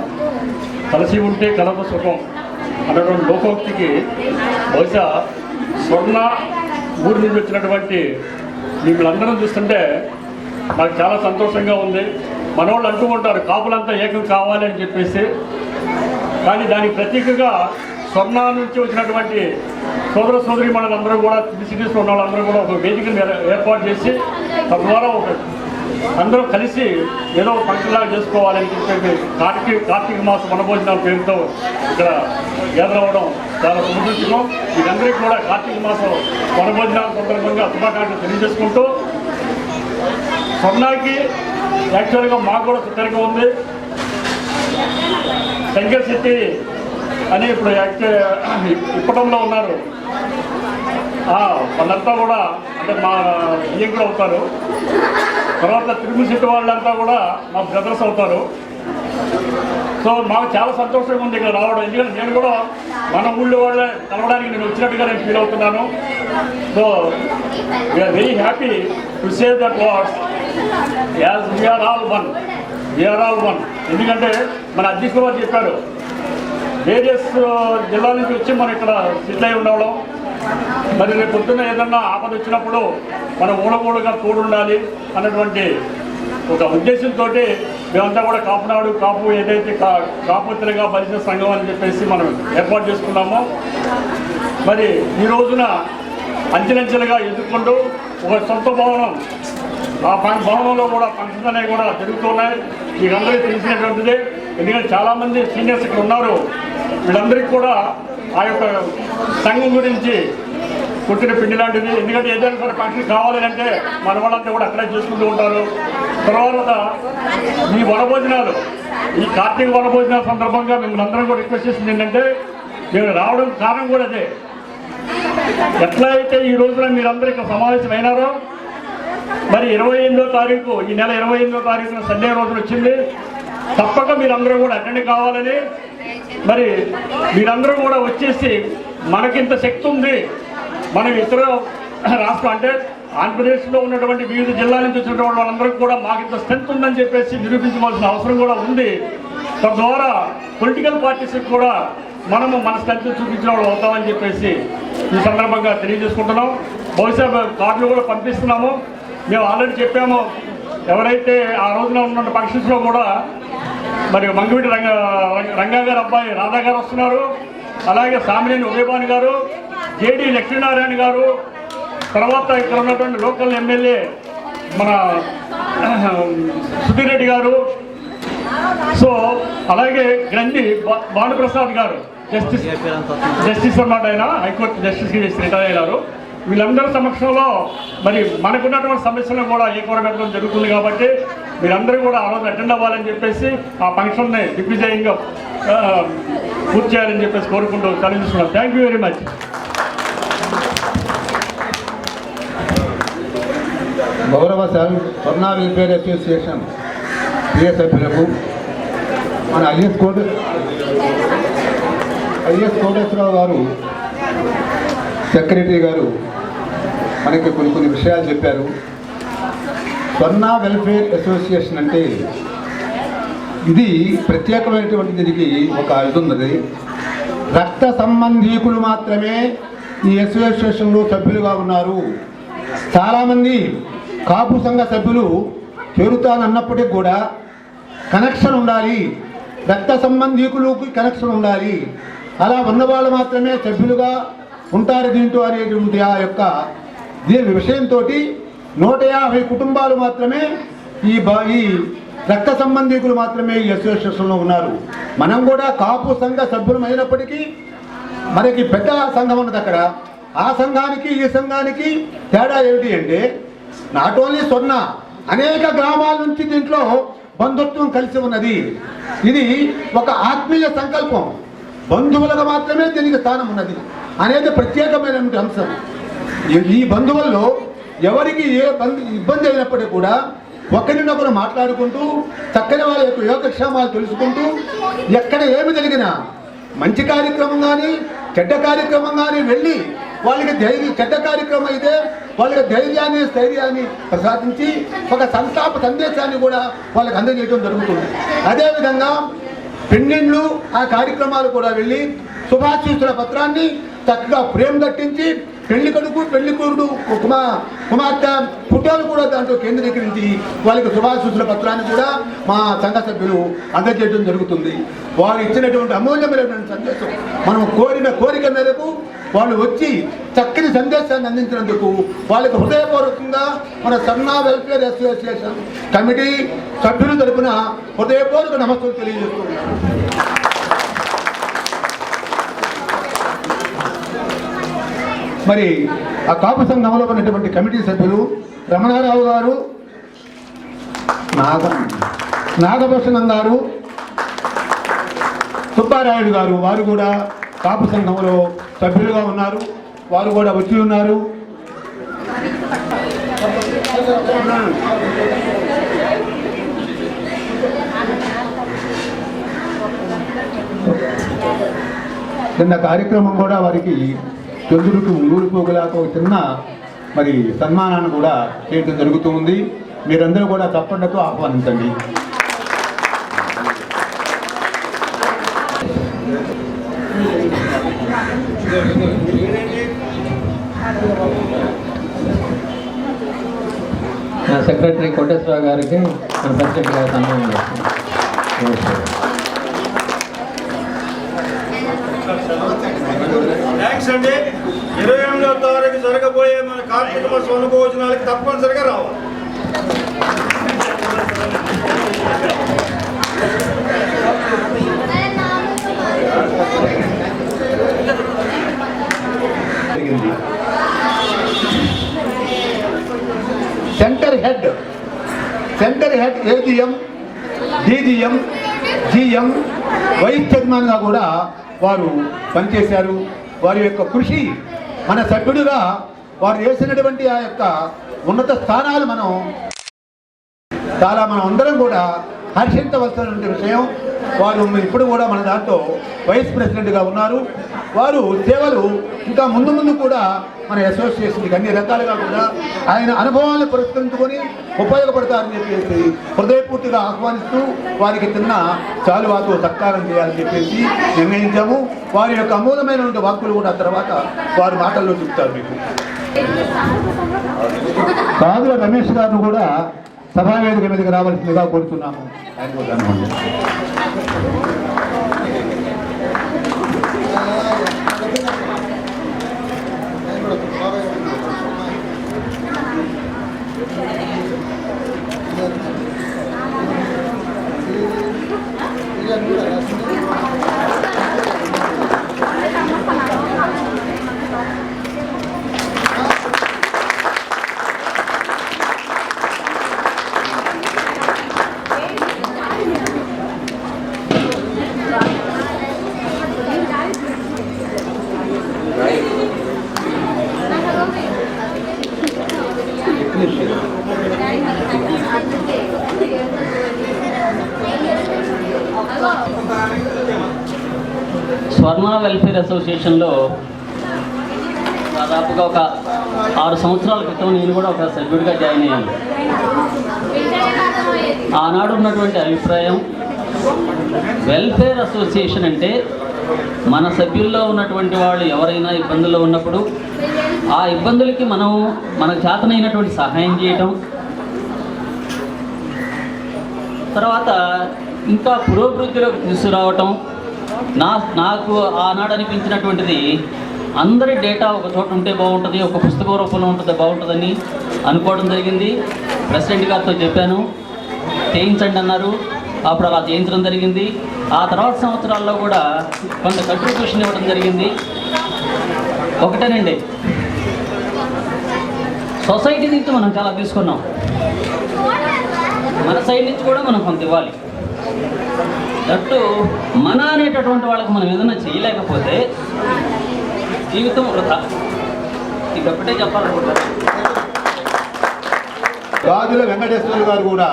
కలిసి ఉంటే కలప సుఖం అన్నటువంటి లోకోక్తికి బహుశా స్వర్ణ ఊరి నుంచి వచ్చినటువంటి మిమ్మల్ని చూస్తుంటే నాకు చాలా సంతోషంగా ఉంది. మనోళ్ళు అంటూ ఉంటారు కాపులంతా ఏకం కావాలి అని చెప్పేసి, కానీ దానికి ప్రతీకగా స్వర్ణ నుంచి వచ్చినటువంటి సోదర సోదరి మనందరూ కూడా సిటీస్లో ఉన్న వాళ్ళందరూ కూడా ఒక వేదికను ఏర్పాటు చేసి తద్వారా అందరూ కలిసి ఏదో ఫంక్షన్లాగా చేసుకోవాలని చెప్పి కార్తీక మాసం వనభోజనాల పేరుతో ఇక్కడ ఎదురవడం చాలా సంతోషం. వీరందరికీ కూడా కార్తీక మాసం వనభోజనాల సందర్భంగా శుభాకాంక్షలు తెలియజేసుకుంటూ, స్వర్ణాకి యాక్చువల్గా మాకు కూడా సుఖంగా ఉంది. శంకర్ శెట్టి అని ఇప్పుడు ఇప్పటంలో ఉన్నారు, వాళ్ళంతా కూడా అంటే మా బియ్యం కూడా అవుతారు. తర్వాత తిరుమల శెట్టి వాళ్ళంతా కూడా మా బ్రదర్స్ అవుతారు. సో మాకు చాలా సంతోషంగా ఉంది ఇక్కడ రావడం. ఎందుకంటే నేను కూడా మన ఊళ్ళో వాళ్ళే కలవడానికి నేను వచ్చినట్టుగా నేను ఫీల్ అవుతున్నాను. So we are very happy to say that words as we are all one. ఎందుకంటే మన అధ్యక్షులు వారు చెప్పారు, వేరియస్ జిల్లాల నుంచి వచ్చి మనం ఇక్కడ సెటిల్ అయి ఉండడం, మరి రేపు పొద్దున్న ఏదన్నా ఆపద వచ్చినప్పుడు మనం ఊడగూడగా తోడుండాలి అన్నటువంటి ఒక ఉద్దేశంతో మేమంతా కూడా కాపునాడు కాపు ఏదైతే కాపుతులుగా పరిచయ సంఘం అని చెప్పేసి మనం ఏర్పాటు చేసుకున్నామో, మరి ఈ రోజున అంచెలంచెలుగా ఎదుర్కొంటూ ఒక సొంత భవనం, ఆ భవనంలో కూడా ఫంక్షన్స్ అనేవి కూడా జరుగుతున్నాయి. మీకు అందరికీ తెలిసినటువంటిదే. ఎందుకంటే చాలామంది సీనియర్స్ ఇక్కడ ఉన్నారు. వీళ్ళందరికీ కూడా ఆ యొక్క సంఘం గురించి పుట్టిన పిండి లాంటిది. ఎందుకంటే ఏదైనా సరే ఫంక్షన్ కావాలి అంటే మన వాళ్ళంతా కూడా అక్కడే చేసుకుంటూ ఉంటారు. తర్వాత ఈ వనభోజనాలు, ఈ కార్తీక వనభోజనాల సందర్భంగా మిమ్మల్ని అందరం కూడా రిక్వెస్ట్ చేసింది ఏంటంటే, మేము రావడం కారణం కూడా అదే. ఎట్లా అయితే ఈ రోజున మీరందరూ ఇక్కడ సమావేశం అయినారో, మరి 28వ తారీఖు, ఈ నెల 28వ తారీఖున సండే రోజున వచ్చింది. తప్పక మీరందరూ కూడా అటెండ్ కావాలని, మరి మీరందరూ కూడా వచ్చేసి మనకింత శక్తి ఉంది, మనం ఇతర రాష్ట్రం అంటే ఆంధ్రప్రదేశ్లో ఉన్నటువంటి వివిధ జిల్లాల నుంచి వచ్చినటువంటి వాళ్ళందరికీ కూడా మాకింత స్ట్రెంత్ ఉందని చెప్పేసి నిరూపించవలసిన అవసరం కూడా ఉంది. తద్వారా పొలిటికల్ పార్టీస్కి కూడా మనము మన స్ట్రెంత్ చూపించిన వాళ్ళు అవుతామని చెప్పేసి ఈ సందర్భంగా తెలియజేసుకుంటున్నాం. బహుశా కార్డులు కూడా పంపిస్తున్నాము. మేము ఆల్రెడీ చెప్పాము, ఎవరైతే ఆ రోజున ఉన్న ఫంక్షన్స్లో కూడా మరి మంగవీటి రంగా గారు అబ్బాయి రాధా గారు వస్తున్నారు, అలాగే సామినేని ఉదయభాను గారు, జేడి లక్ష్మీనారాయణ గారు, తర్వాత ఇక్కడ ఉన్నటువంటి లోకల్ ఎమ్మెల్యే మన సుధీర్ రెడ్డి గారు, సో అలాగే గ్రంథి భానుప్రసాద్ గారు, జస్టిస్ అన్నమాట, ఆయన హైకోర్టు జస్టిస్గా చేసి రిటైర్ అయ్యారు. వీళ్ళందరి సమక్షంలో మరి మనకున్నటువంటి సమస్యలను కూడా ఏకూరబెట్టడం జరుగుతుంది. కాబట్టి మీరందరూ కూడా ఆ రోజు అటెండ్ అవ్వాలని చెప్పేసి ఆ ఫంక్షన్ని దిగ్విజయంగా పూర్తి చేయాలని చెప్పేసి కోరుకుంటూ తెలియజేస్తున్నాం. Thank you very much. గౌరవ స్వర్ణ వెల్ఫేర్ అసోసియేషన్ ప్రియ సభ్యులకు, మన ఐఎస్ వైఎస్ కోటేశ్వరరావు గారు సెక్రటరీ గారు మనకి కొన్ని విషయాలు చెప్పారు. స్వర్ణ వెల్ఫేర్ అసోసియేషన్ అంటే ఇది ప్రత్యేకమైనటువంటి దీనికి ఒక ఇది ఉన్నది. రక్త సంబంధీకులు మాత్రమే ఈ అసోసియేషన్లో సభ్యులుగా ఉన్నారు. చాలామంది కాపు సంఘ సభ్యులు చేరుతానన్నప్పటికీ కూడా కనెక్షన్ ఉండాలి, రక్త సంబంధీకులకు కనెక్షన్ ఉండాలి. అలా ఉన్నవాళ్ళు మాత్రమే సభ్యులుగా ఉంటారు దీంట్లో అనేటువంటి ఆ యొక్క దీని విషయంతో 150 కుటుంబాలు మాత్రమే ఈ రక్త సంబంధీకులు మాత్రమే ఈ అసోసియేషన్లో ఉన్నారు. మనం కూడా కాపు సంఘ సభ్యులం అయినప్పటికీ మనకి పెద్ద సంఘం ఉన్నది అక్కడ. ఆ సంఘానికి ఈ సంఘానికి తేడా ఏమిటి అంటే నాట్ ఓన్లీ స్వర్ణ, అనేక గ్రామాల నుంచి దీంట్లో బంధుత్వం కలిసి ఉన్నది. ఇది ఒక ఆత్మీయ సంకల్పం. బంధువులకు మాత్రమే దీనికి స్థానం ఉన్నది అనేది ప్రత్యేకమైనటువంటి అంశం. ఈ బంధువుల్లో ఎవరికి ఏ ఇబ్బంది అయినప్పటికీ కూడా ఒకరినొకరు మాట్లాడుకుంటూ చక్కని వాళ్ళ యొక్క యోగక్షేమాలు తెలుసుకుంటూ ఎక్కడ ఏమి జరిగినా మంచి కార్యక్రమం కానీ చెడ్డ కార్యక్రమం కానీ వెళ్ళి వాళ్ళకి చెడ్డ కార్యక్రమం అయితే వాళ్ళకి ధైర్యాన్ని స్థైర్యాన్ని ప్రసాదించి ఒక సంతాప సందేశాన్ని కూడా వాళ్ళకి అందజేయడం జరుగుతుంది. అదేవిధంగా పెళ్ళిళ్ళు ఆ కార్యక్రమాలు కూడా వెళ్ళి శుభాశీస్సుల పత్రాన్ని చక్కగా ప్రేమ దట్టించి పెళ్లి కొడుకు పెళ్లి కూతురు కుమార్తె ఫోటోలు కూడా దాంట్లో కేంద్రీకరించి వాళ్ళకి శుభాశీస్సుల పత్రాన్ని కూడా మా సంఘ సభ్యులు అందజేయడం జరుగుతుంది. వారు ఇచ్చినటువంటి అమూల్యమైనటువంటి సందేశం మనం కోరిన కోరిక మేరకు వాళ్ళు వచ్చి చక్కని సందేశాన్ని అందించినందుకు వాళ్ళకి హృదయపూర్వకంగా మన స్వర్ణ వెల్ఫేర్ అసోసియేషన్ కమిటీ సభ్యుల తరపున హృదయపూర్వక నమస్కారం తెలియజేస్తున్నాను. మరి ఆ కాపు సంఘంలో ఉన్నటువంటి కమిటీ సభ్యులు రమణారావు గారు, నాగభూషణం గారు, సుబ్బారాయుడు గారు, వారు కూడా కాపు సంఘంలో సభ్యులుగా ఉన్నారు. వారు కూడా వచ్చి ఉన్నారు. నిన్న కార్యక్రమం కూడా వారికి చంద్రుడికి ఊరు పోగలాక చిన్న మరి సన్మానాన్ని కూడా చేయడం జరుగుతూ ఉంది. మీరందరూ కూడా తప్పండతో ఆహ్వానించండి. సెక్రటరీ కోటేశ్వరరావు గారికి మన ప్రెసిడెంట్ గారు సన్మానం చేస్తున్నాం. థ్యాంక్స్ అండి. 28వ తారీఖు జరగబోయే మన కార్తీక మాస వన భోజనాలకి తప్పనిసరిగా రావాలి. Centre head AGM, DGM, GM, vice చైర్మన్గా కూడా వారు పనిచేశారు. వారి యొక్క కృషి మన సభ్యుడిగా వారు చేసినటువంటి ఆ యొక్క ఉన్నత స్థానాలు మనం అందరం కూడా హర్షించవలసినటువంటి విషయం. వారు ఇప్పుడు కూడా మన దాంట్లో వైస్ ప్రెసిడెంట్గా ఉన్నారు. వారు సేవలు ఇంకా ముందు కూడా మన అసోసియేషన్కి అన్ని రకాలుగా కూడా ఆయన అనుభవాలను పురస్కరించుకొని ఉపయోగపడతారని చెప్పేసి హృదయపూర్తిగా ఆహ్వానిస్తూ వారికి చిన్న చాలువాతో సత్కారం చేయాలని చెప్పేసి నిర్ణయించాము. వారి యొక్క అమూలమైనటువంటి వాక్కులు కూడా తర్వాత వారి మాటల్లో చెప్తారు. మీకు కాదుల రమేష్ గారిని కూడా సభావేదిక మీదకి రావాల్సిందిగా కోరుతున్నాము. స్వర్ణ వెల్ఫేర్ అసోసియేషన్లో దాదాపుగా ఒక 6 సంవత్సరాల క్రితం నేను కూడా ఒక సభ్యుడిగా జాయిన్ అయ్యాను. ఆనాడు ఉన్నటువంటి అభిప్రాయం, వెల్ఫేర్ అసోసియేషన్ అంటే మన సభ్యుల్లో ఉన్నటువంటి వాళ్ళు ఎవరైనా ఇబ్బందుల్లో ఉన్నప్పుడు ఆ ఇబ్బందులకి మనకు చేతనైనటువంటి సహాయం చేయటం, తర్వాత ఇంకా పురోభివృద్ధిలోకి తీసుకురావటం. నాకు ఆనాడు అనిపించినటువంటిది, అందరి డేటా ఒక చోట ఉంటే బాగుంటుంది, ఒక పుస్తక రూపంలో ఉంటుంది బాగుంటుందని అనుకోవడం జరిగింది. ప్రెసిడెంట్ గారితో చెప్పాను, చేయించండి అన్నారు. అప్పుడు అలా చేయించడం జరిగింది. ఆ తర్వాత సంవత్సరాల్లో కూడా కొంత కంట్రిబ్యూషన్ ఇవ్వడం జరిగింది. ఒకటేనండి, సొసైటీ నుంచి మనం చాలా తీసుకున్నాం, మన సైడ్ నుంచి కూడా మనం కొంత ఇవ్వాలి. దట్టు మన అనేటటువంటి వాళ్ళకి మనం ఏదైనా చేయలేకపోతే జీవితం వృధా. ఇది ఒకటే చెప్పాలనుకుంటారు. గాజుల వెంకటేశ్వర గారు కూడా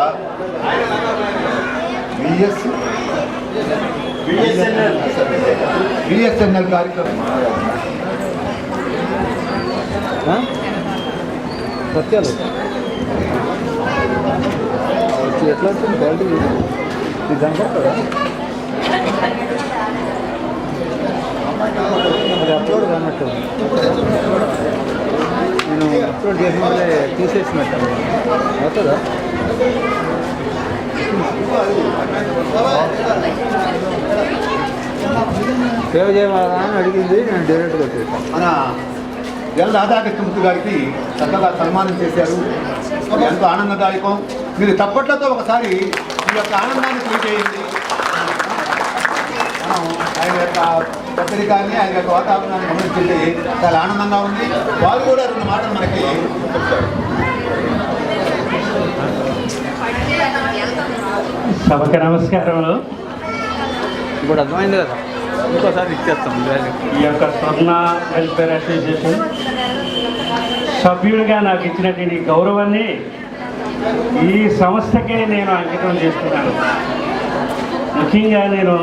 బిఎస్ఎన్ఎల్ కార్యక్రమం సత్యాలు ఎట్లా వచ్చింది క్వాలిటీ ఇది కనపడుతుందా? మరి అప్లోడ్ కానట్టు నేను అప్లోడ్ చేసిన వల్లే తీసేసినట్టు అవుతుందా? సేవ్ చేయమని అడిగింది, నేను డైరెక్ట్గా వచ్చేసాను. మన ఎల్ రాధాకృష్ణమూర్తి గారికి చక్కగా సన్మానం చేశారు. ఎంతో ఆనందదాయకం. మీరు తప్పట్లతో ఒకసారి ఈ యొక్క ఆనందాన్ని తెలియజేయండి. మనం ఆయన యొక్క పత్రికాన్ని, ఆయన యొక్క వాతావరణాన్ని గమనించింది చాలా ఆనందంగా ఉంది. వారు కూడా 2 మాటలు మనకి చెప్తారు. సభకి నమస్కారములు. ఇప్పుడు అర్థమైంది కదా, ఇంకోసారి ఇచ్చేస్తాం. ఈ యొక్క స్వర్ణ వెల్ఫేర్ అసోసియేషన్ సభ్యుడిగా నాకు ఇచ్చినటువంటి గౌరవాన్ని ఈ సంస్థకే నేను అంకితం చేస్తున్నాను. ముఖ్యంగా నేను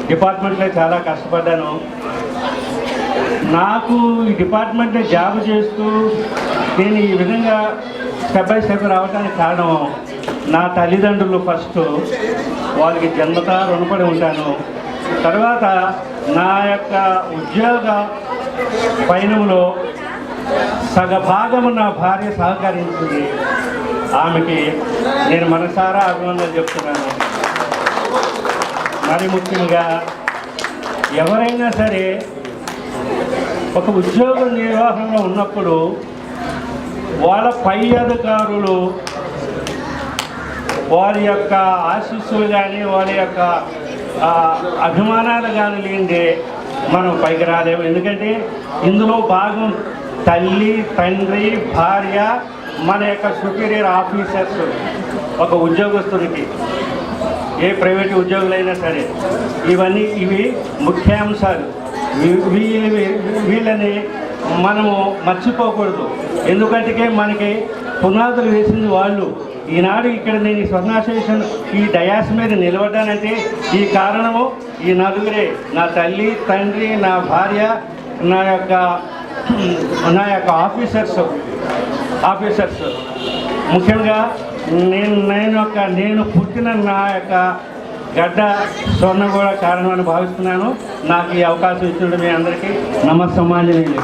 డిపార్ట్మెంట్లో చాలా కష్టపడ్డాను. నాకు ఈ డిపార్ట్మెంట్లో జాబ్ చేస్తూ నేను ఈ విధంగా స్టెప్ బై స్టెప్ రావడానికి కారణం నా తల్లిదండ్రులు. ఫస్ట్ వాళ్ళకి జన్మతా రుణపడి ఉంటాను. తర్వాత నా యొక్క ఉద్యోగ పయనంలో సగభాగము నా భార్య సహకరించింది. ఆమెకి నేను మనసారా అభినందనలు చెప్తున్నాను. మరి ముఖ్యంగా ఎవరైనా సరే ఒక ఉద్యోగ నిర్వహణలో ఉన్నప్పుడు వాళ్ళ పై అధికారులు వారి యొక్క ఆశీస్సులు కానీ వారి యొక్క అభిమానాలు కానీ లేనిదే మనం పైకి రాలేము. ఎందుకంటే ఇందులో భాగం తల్లి, తండ్రి, భార్య, మన యొక్క సుపీరియర్ ఆఫీసర్స్. ఒక ఉద్యోగస్తునికి, ఏ ప్రైవేట్ ఉద్యోగులైనా సరే, ఇవి ముఖ్యాంశాలు. వీళ్ళని మనము మర్చిపోకూడదు. ఎందుకంటే మనకి పునాదులు వేసింది వాళ్ళు. ఈనాడు ఇక్కడ నేను ఈ స్వర్ణ అసోసియేషన్ ఈ డయాస్ మీద నిలబడ్డానంటే ఈ కారణము ఈ నలుగురే: నా తల్లి, తండ్రి, నా భార్య, నా యొక్క ఆఫీసర్స్. ముఖ్యంగా నేను పుట్టిన నా యొక్క గడ్డ స్వర్ణ కూడా కారణమని భావిస్తున్నాను. నాకు ఈ అవకాశం ఇచ్చిన మీ అందరికీ నమస్సమాంజనేయులు.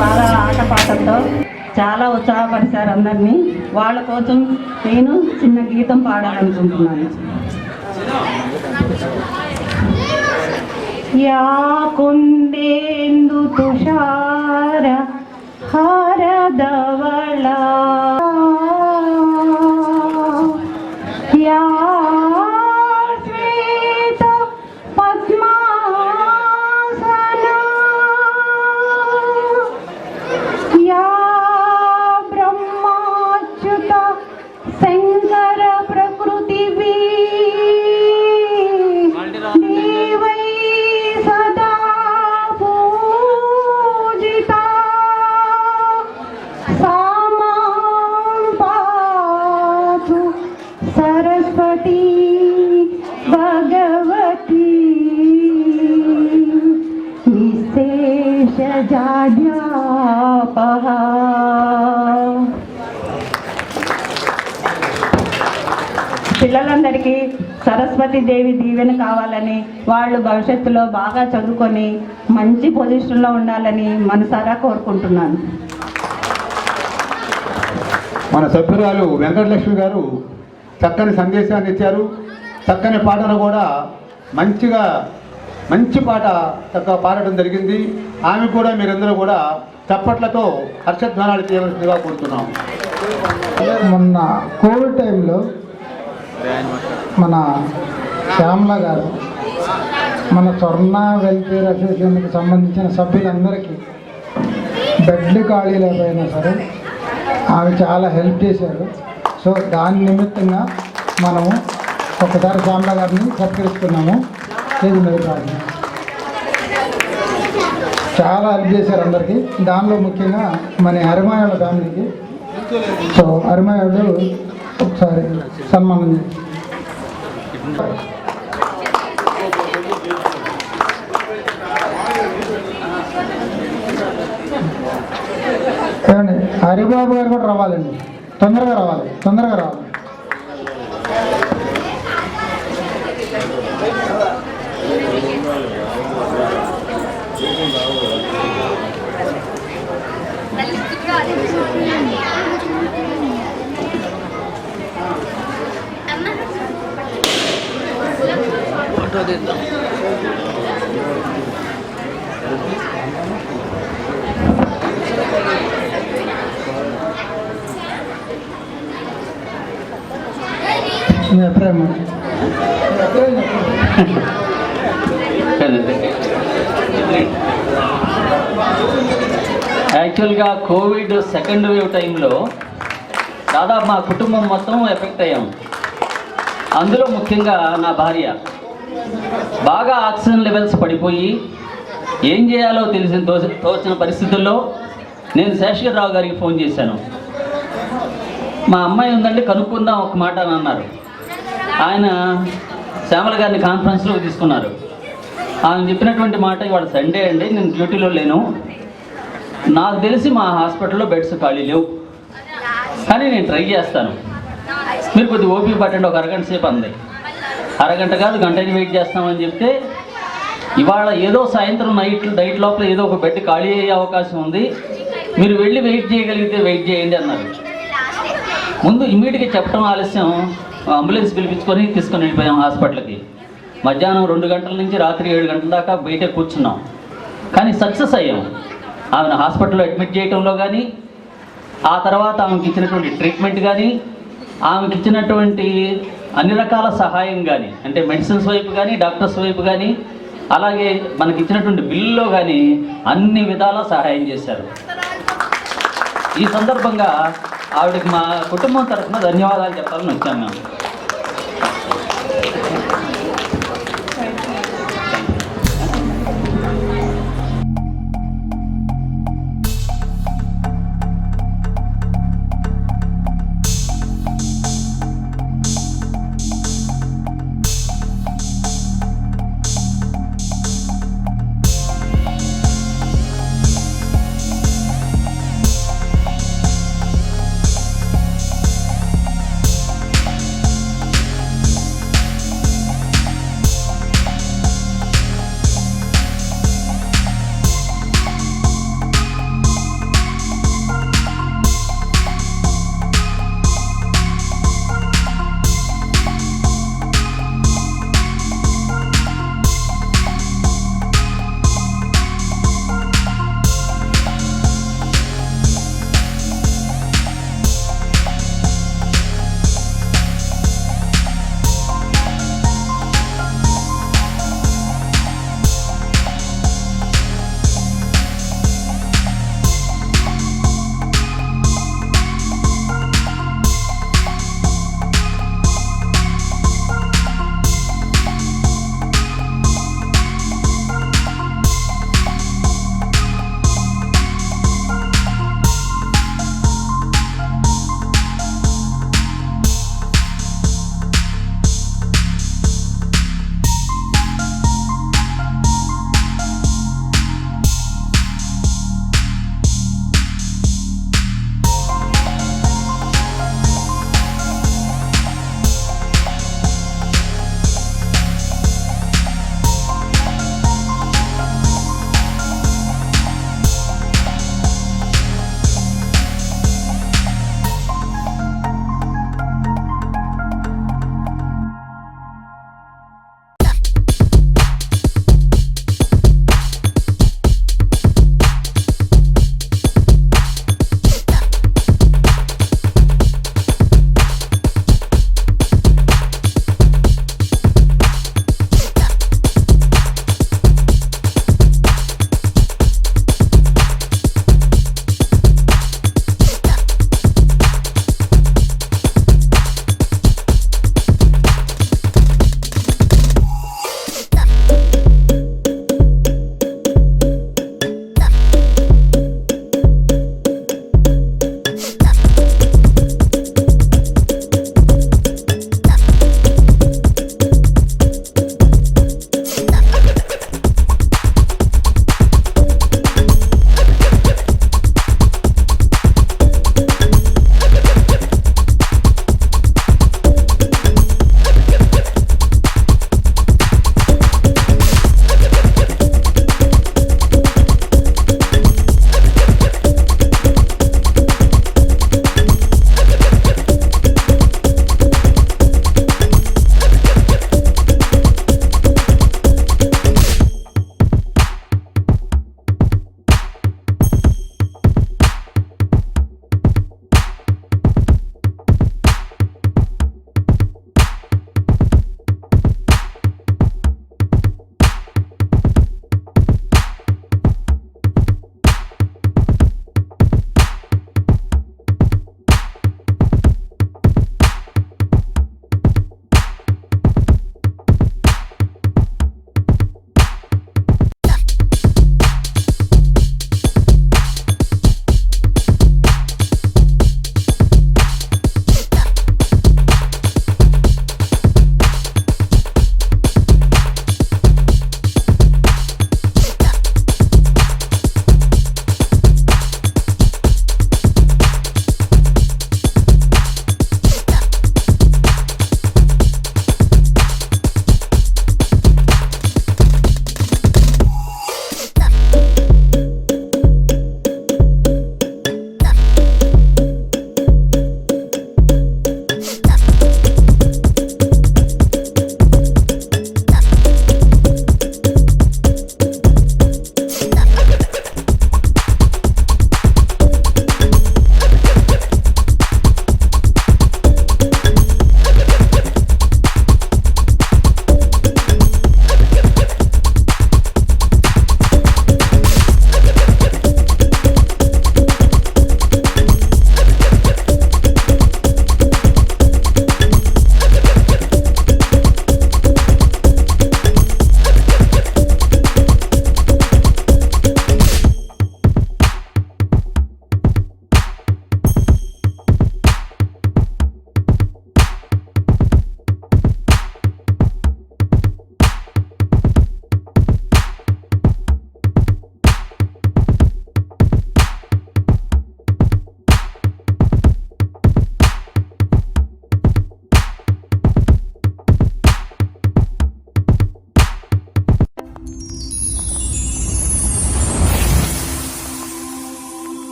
బాగా ఆటపాటలతో చాలా ఉత్సాహపరిచారు అందరినీ. వాళ్ళ కోసం నేను చిన్న గీతం పాడాలనుకుంటున్నాను. యా కుందేందు తుషార హారధవళ యా శ్వేత పద్మాసన యా బ్రహ్మాచ్యుత శంకర ప్రకృతివీ దేవై సదా పూజితా సామాం పాతు సరస్వతి భగవతి నిశేషజాడ్యాపహ. పిల్లలందరికీ సరస్వతి దేవి దీవెన కావాలని, వాళ్ళు భవిష్యత్తులో బాగా చదువుకొని మంచి పొజిషన్లో ఉండాలని మనసారా కోరుకుంటున్నాను. మన సభ్యురాలు వెంకటలక్ష్మి గారు చక్కని సందేశాన్ని ఇచ్చారు. చక్కని పాటను కూడా మంచి పాట చక్కగా పాడటం జరిగింది. ఆమె కూడా మీరందరూ కూడా చప్పట్లతో హర్షధ్వానాలు చేయవలసిందిగా కోరుతున్నాం. మొన్న కోవిడ్ టైంలో మన శ్యామల గారు మన స్వర్ణ వెల్ఫేర్ అసోసియేషన్కి సంబంధించిన సభ్యులందరికీ బెడ్లు ఖాళీ లేకపోయినా సరే ఆమె చాలా హెల్ప్ చేశారు. సో దాని నిమిత్తంగా మనము ఒకసారి శ్యామల గారిని సత్కరిస్తున్నాము. లేదు మీరు కాదు, చాలా హెల్ప్ చేశారు అందరికీ. దానిలో ముఖ్యంగా మన హరిమాయాల ఫ్యామిలీకి. సో హరిమాయాలు ఒకసారి సన్మానం చేసి ఏమండి, హరిబాబు గారు కూడా రావాలండి. తొందరగా రావాలి. యాక్చువల్గా కోవిడ్ సెకండ్ వేవ్ టైంలో దాదాపు మా కుటుంబం మొత్తం ఎఫెక్ట్ అయ్యాం. అందులో ముఖ్యంగా నా భార్య బాగా ఆక్సిజన్ లెవెల్స్ పడిపోయి ఏం చేయాలో తోచిన పరిస్థితుల్లో నేను శేషగిరిరావు గారికి ఫోన్ చేశాను. మా అమ్మాయి ఉందండి, కనుక్కుందాం ఒక మాట అని అన్నారు. ఆయన శ్యామల గారిని కాన్ఫరెన్స్లో తీసుకున్నారు. ఆయన చెప్పినటువంటి మాట, ఇవాళ సండే అండి, నేను డ్యూటీలో లేను, నాకు తెలిసి మా హాస్పిటల్లో బెడ్స్ ఖాళీ లేవు, కానీ నేను ట్రై చేస్తాను, మీరు కొద్దిగా ఓపిక పట్టండి, ఒక అరగంట సేపు అంది. అరగంట కాదు, గంటని వెయిట్ చేస్తామని చెప్తే ఇవాళ ఏదో సాయంత్రం నైట్ లోపల ఏదో ఒక బెడ్ ఖాళీ అయ్యే అవకాశం ఉంది, మీరు వెళ్ళి వెయిట్ చేయగలిగితే వెయిట్ చేయండి అన్నారు. ముందు ఇమ్మీడియట్గా చెప్పడం ఆలస్యం, అంబులెన్స్ పిలిపించుకొని తీసుకొని వెళ్ళిపోయాం హాస్పిటల్కి. మధ్యాహ్నం 2 గంటల నుంచి రాత్రి 7 గంటల దాకా బయట కూర్చున్నాం, కానీ సక్సెస్ అయ్యాం. ఆమెను హాస్పిటల్లో అడ్మిట్ చేయడంలో కానీ, ఆ తర్వాత ఆమెకి ఇచ్చినటువంటి ట్రీట్మెంట్ కానీ, ఆమెకి ఇచ్చినటువంటి అన్ని రకాల సహాయం కానీ, అంటే మెడిసిన్స్ వైపు కానీ, డాక్టర్స్ వైపు కానీ, అలాగే మనకి ఇచ్చినటువంటి బిల్లులో కానీ అన్ని విధాలా సహాయం చేశారు. ఈ సందర్భంగా ఆవిడకి మా కుటుంబం తరఫున ధన్యవాదాలు చెప్పాలని వచ్చాను మేము.